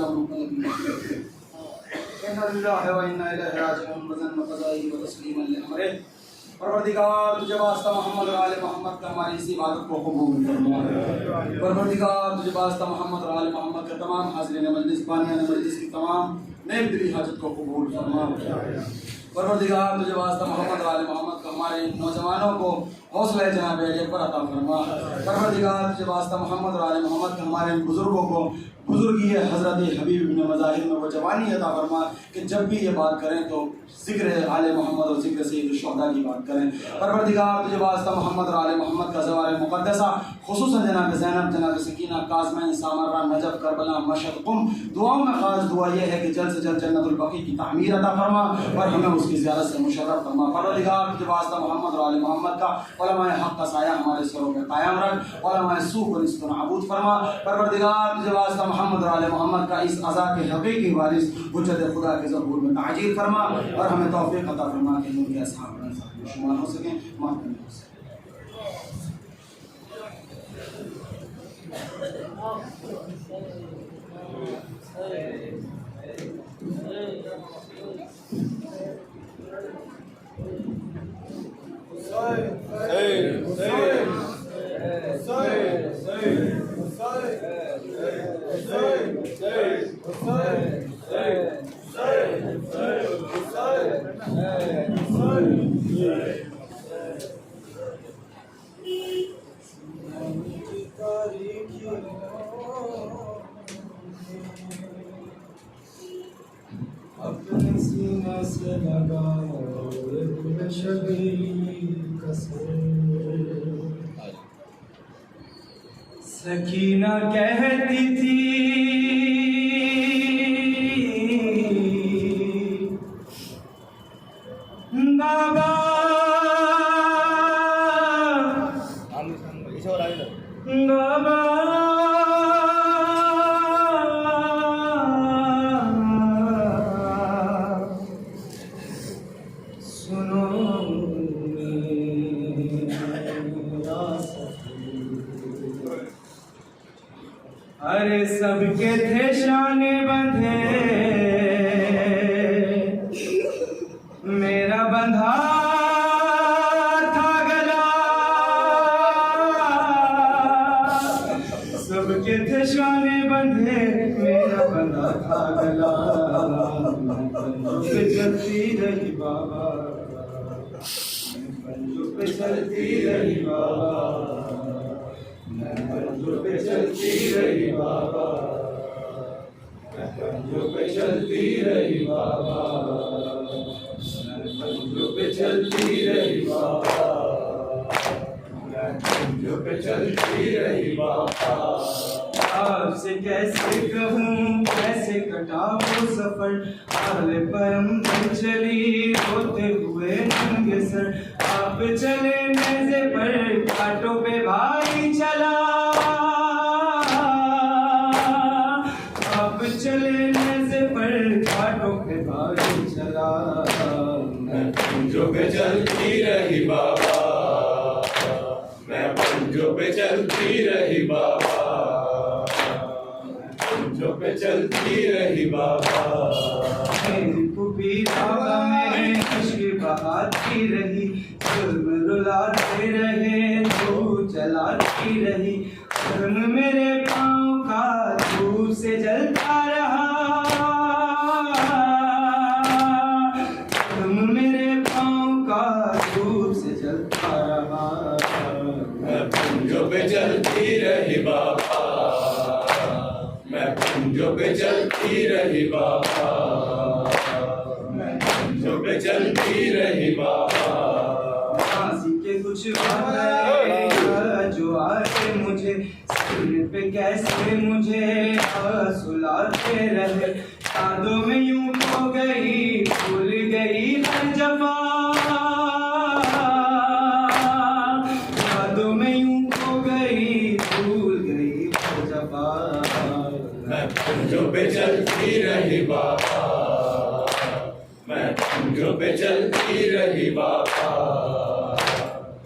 أمرك إنا لله وإنا إليه راجعون وزن قضائه وتسليما لأمره پروردگار تجھے واسطہ محمد اور آل محمد کا ہماری اس عبادت کو قبول فرما پروردگار تجھے واسطہ محمد اور آل محمد کا تمام حاضرین مجلس بانیان مجلس کی تمام نیک دلی حاجت کو قبول فرما پروردگار تجھے واسطہ محمد اور آل محمد کا ہمارے نوجوانوں کو حوصلہ جناب علی پر عطا فرما پروردگار تجھے واسطہ محمد اور آل محمد کا ہمارے بزرگوں کو بزرگی ہے حضرت حبیب ابن مظاہر میں وہ جوانی عطا فرما کہ جب بھی یہ بات کریں تو ذکر آل محمد اور ذکر سید الشہداء کی بات کریں پروردگار تجھے واسطہ محمد اور آل محمد کا زوار مقدسہ خصوصاً جناب زینب جناب سکینہ کاظمین سامرہ نجف کربلا مشہد قم دعاؤں میں خاص دعا یہ ہے کہ جلد سے جلد جنت البقیع کی تعمیر عطا فرما اور ہمیں اس کی زیارت سے مشرف فرما پروردگار تجھے واسطہ محمد اور آل محمد کا علماء حق کا سایہ ہمارے سروں پہ قائم رکھ علماء سوء کو نصف نابود فرما پروردگار تجھے واسطہ محمد اور آل محمد کا اس عزا کے حقیقی وارث حجت خدا کے ظہور میں تعجیل فرما اور ہمیں توفیق عطا فرما کہ ان کے اصحاب میں شمار ہو سکیں محکم ہو سکیں اپنے سینے سے لگاؤ شبیر کا سکینہ کہتی تھی بابا بابا ارے سب کے تھے شانے بندھے میرا بندھا تھا گلا سب کے تھے شانے بندھے میرا بندھا تھا گلا پنجوں پہ چلتی رہی بابا پنجوں پہ چلتی رہی بابا پنجوں پہ چلتی رہی بابا پنجوں پہ چلتی رہی بابا پنجوں پہ چلتی رہی بابا پنجوں پہ چلتی رہی بابا آپ سے کیسے کہوں کیسے کٹا وہ سفر آل پرم پر چلی ہوتے ہوئے ننگے سر آپ چلے نیزے پر کاٹوں پہ بھائی چلا آپ چلے نیزے پر کاٹوں پہ بھائی چلا میں پنجوں پہ چلتی رہی بابا میں پنجوں پہ چلتی رہی بابا پنجوں پہ چلتی رہی بابا میری پھوپھی بابا میں عشق بہاتی رہی ظلم رلاتے رہے تو چلاتی رہی رنگ میرے پاؤں کا دھوپ سے جلتا رہا رنگ میرے پاؤں کا دھوپ سے جلتا رہا میں پنجوں پہ چلتی رہی بابا میں پنجوں پہ چلتی رہی بابا میں پنجوں پہ چلتی رہی بابا پھانسی کے کچھ وعدے جو آتے مجھے سینے پہ کیسے مجھے سلاتے رہے یادوں میں یوں کھو گئی بھول گئی ہر جفا یادوں میں یوں کھو گئی بھول گئی ہر جفا میں پنجوں پہ چلتی رہی بابا میں پنجوں پہ چلتی رہی بابا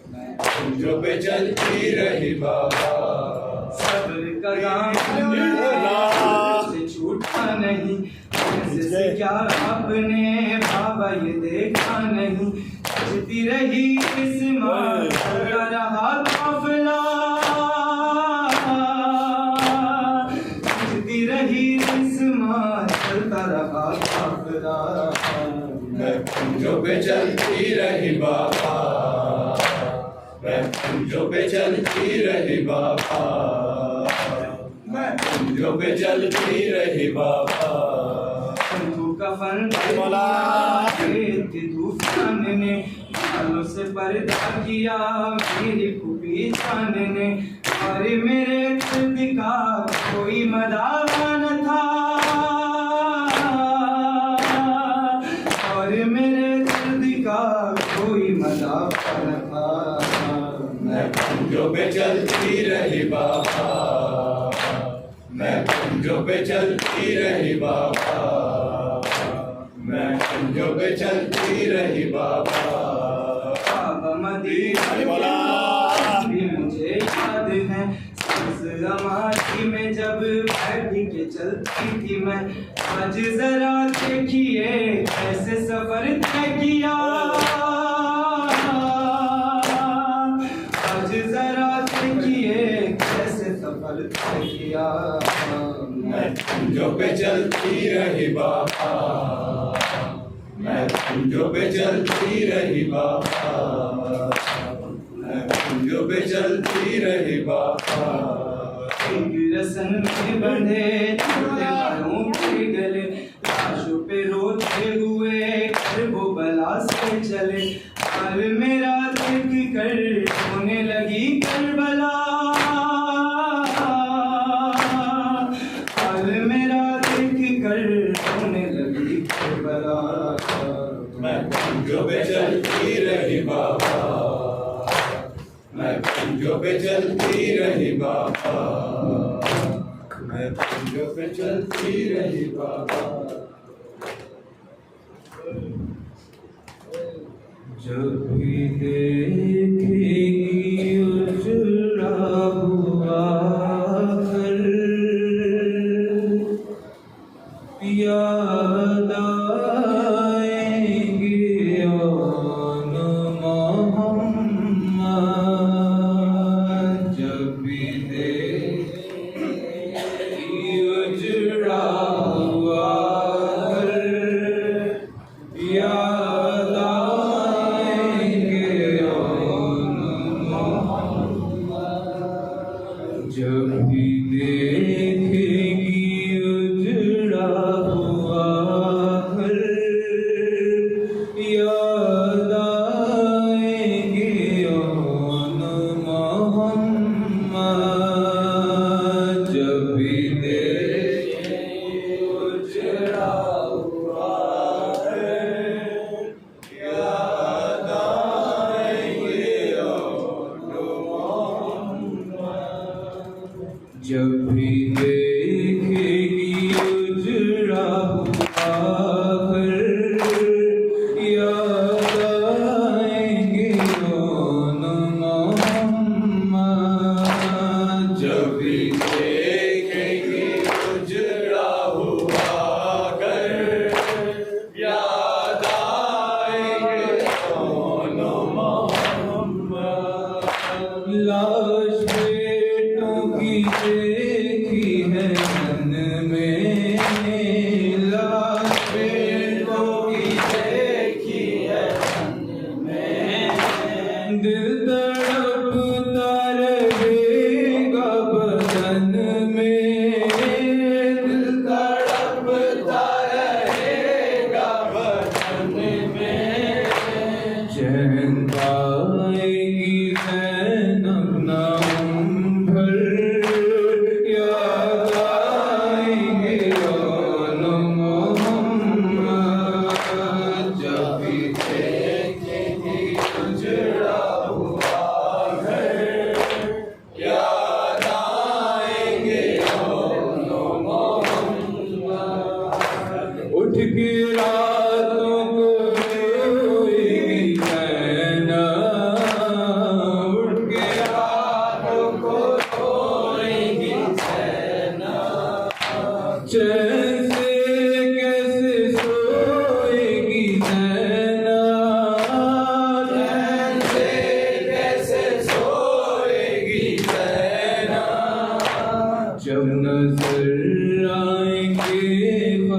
میں پنجوں پہ چلتی رہی بابا صبر کا کام سے چھوٹا نہیں ایسے کیا آپ نے بابا یہ دیکھا نہیں چلتی رہی اس ماں کا رہا قافلہ چلتی رہی اس ماں چلتا رہا قافلہ میں پنجوں پہ چلتی رہی بابا میں پنجوں پہ چلتی رہی بابا میں پنجوں پہ چلتی رہی بابا تو کفن طوفان نے بالوں سے پردہ کیا میری پھوپھی جان نے اور میرے درد کا کوئی مداوا نہ تھا اور میرے درد کا کوئی مداوا نہ تھا میں پنجوں پہ چلتی رہی بابا میں پنجوں پہ چلتی رہی بابا میں پنجوں پہ چلتی رہی بابا بابا مدینہ بھی مجھے یاد ہے سبز میں جب بیٹھ کے چلتی تھی میں آج ذرا دیکھیے کیسے سفر طے کیا آج ذرا دیکھیے کیسے سفر طے کیا میں پنجوں پہ چلتی رہی بابا میں پنجوں پہ چلتی رہی بابا میں پنجوں پہ چلتی رہی بابا رسن میں بندھے چھوٹے بڑوں کے گلے لاشوں پہ روتے ہوئے کرب و بلا سے چلے حال میرا دیکھ کر ہونے لگی کربلا حال میرا دیکھ کر ہونے لگی کربلا میں پنجوں پہ چلتی رہی بابا میں پنجوں پہ چلتی رہی بابا میں پنجوں پہ چلتی رہی بابا جب بھی دیکھے گی اجڑا ہوا گھر یاد آئیں گے آن محمد جب بھی دیکھے گی اجڑا ہوا گھر یاد آئیں گے آن محمد جب بھی دیکھے گی اجڑا ہوا گھر یاد آئیں گے آن محمد جب بھی دیکھے اجڑا ہوا یاد آئیں گے جب بھی دیکھے گی اجڑا ہوا گھر یاد آئیں گے آن محمد جب بھی دیکھے گی اجڑا ہوا گھر یاد آئیں گے کون محمد لاش بیٹوں کی دیکھی ہے من میں لاش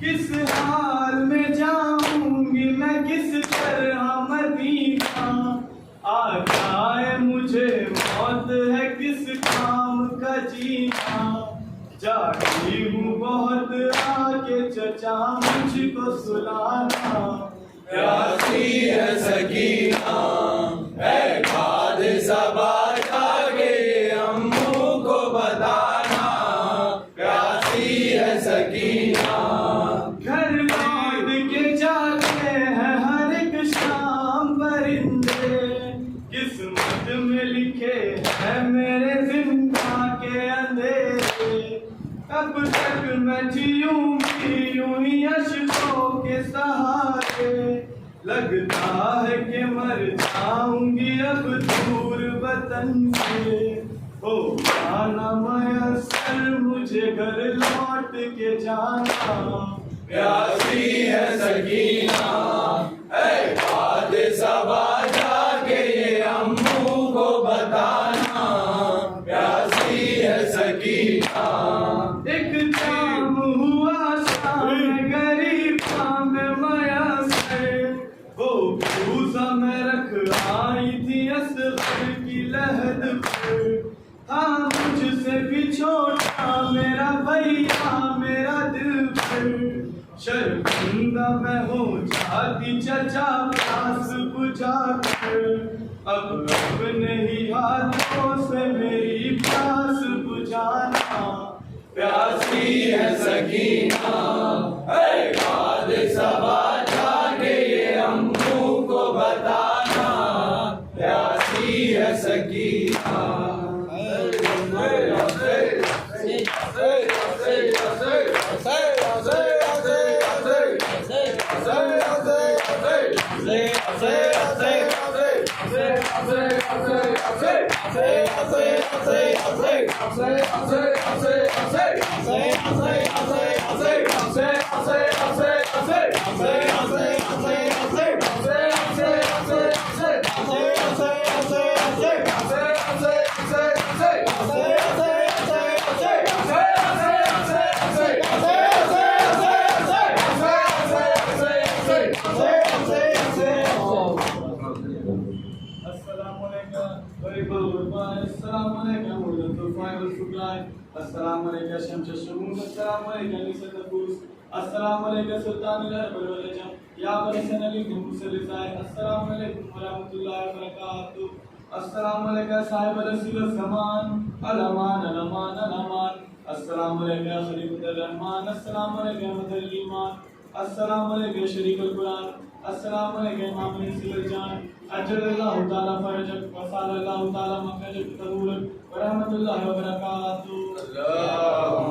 کس حال میں جاؤں گی میں کس طرح مدینہ، آ جائے مجھے موت ہے کس کام کا جینا، جاتی ہوں بہت آگے چچا مجھ کو سلانا، پیاسی ہے سکینہ اے حادثہ باجا کے امو کو بتانا، پیاسی ہے سکینہ گھر لوٹ کے جاتے ہیں ہر ایک شام پرندے، قسمت میں لکھے ہیں میرے زندہ کے اندھیرے، کب تک میں جیوں گی یوں ہی اشکوں کے سہارے، لگتا ہے کہ مر جاؤں گی اب دور وطن سے، ہو جانا میسر مجھے گھر لوٹ کے جانا، پیاسی ہے سکینہ اے حادثہ باجا کے یہ امو کو بتانا، پیاسی ہے سکینہ ایک شام ہوا شام غریب شام میسر، وہ بھوسا میں رکھ آئی تھی اصغر کی لحد پر، ہاں مجھ سے بھی چھوٹا میرا بھیا میرا دل پر، شرمندہ میں ہو جاتی چچا پاس بجھا کر، اب نہیں ہاتھوں سے میری پیاس بجھانا، پیاسی ہے سکینہ اے حادثہ باجا کے یہ امو کو بتانا، پیاسی ہے سکینہ السلام علیکم ورحمۃ اللہ وبرکاتہ، السلام علیکم شمس الشموس، السلام علیکم نسل الفوس، السلام علیکم سلطان العرب والعجم، یا برسن علی المرسلین، السلام علیکم ورحمۃ اللہ وبرکاتہ، السلام علیکم صاحب رسول الزمان، الامان الامان الامان، السلام علیکم خلیفۃ الرحمن، السلام علیکم مدر الایمان، السلام علیکم شریف القرآن، السلام علیکم امام نصیر جان، اجل اللہ تعالیٰ فرجک وصال اللہ تعالیٰ مخرجک تدورک ورحمۃ اللہ وبرکاتہ۔ اللہم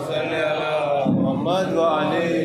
صلی علی محمد وعلی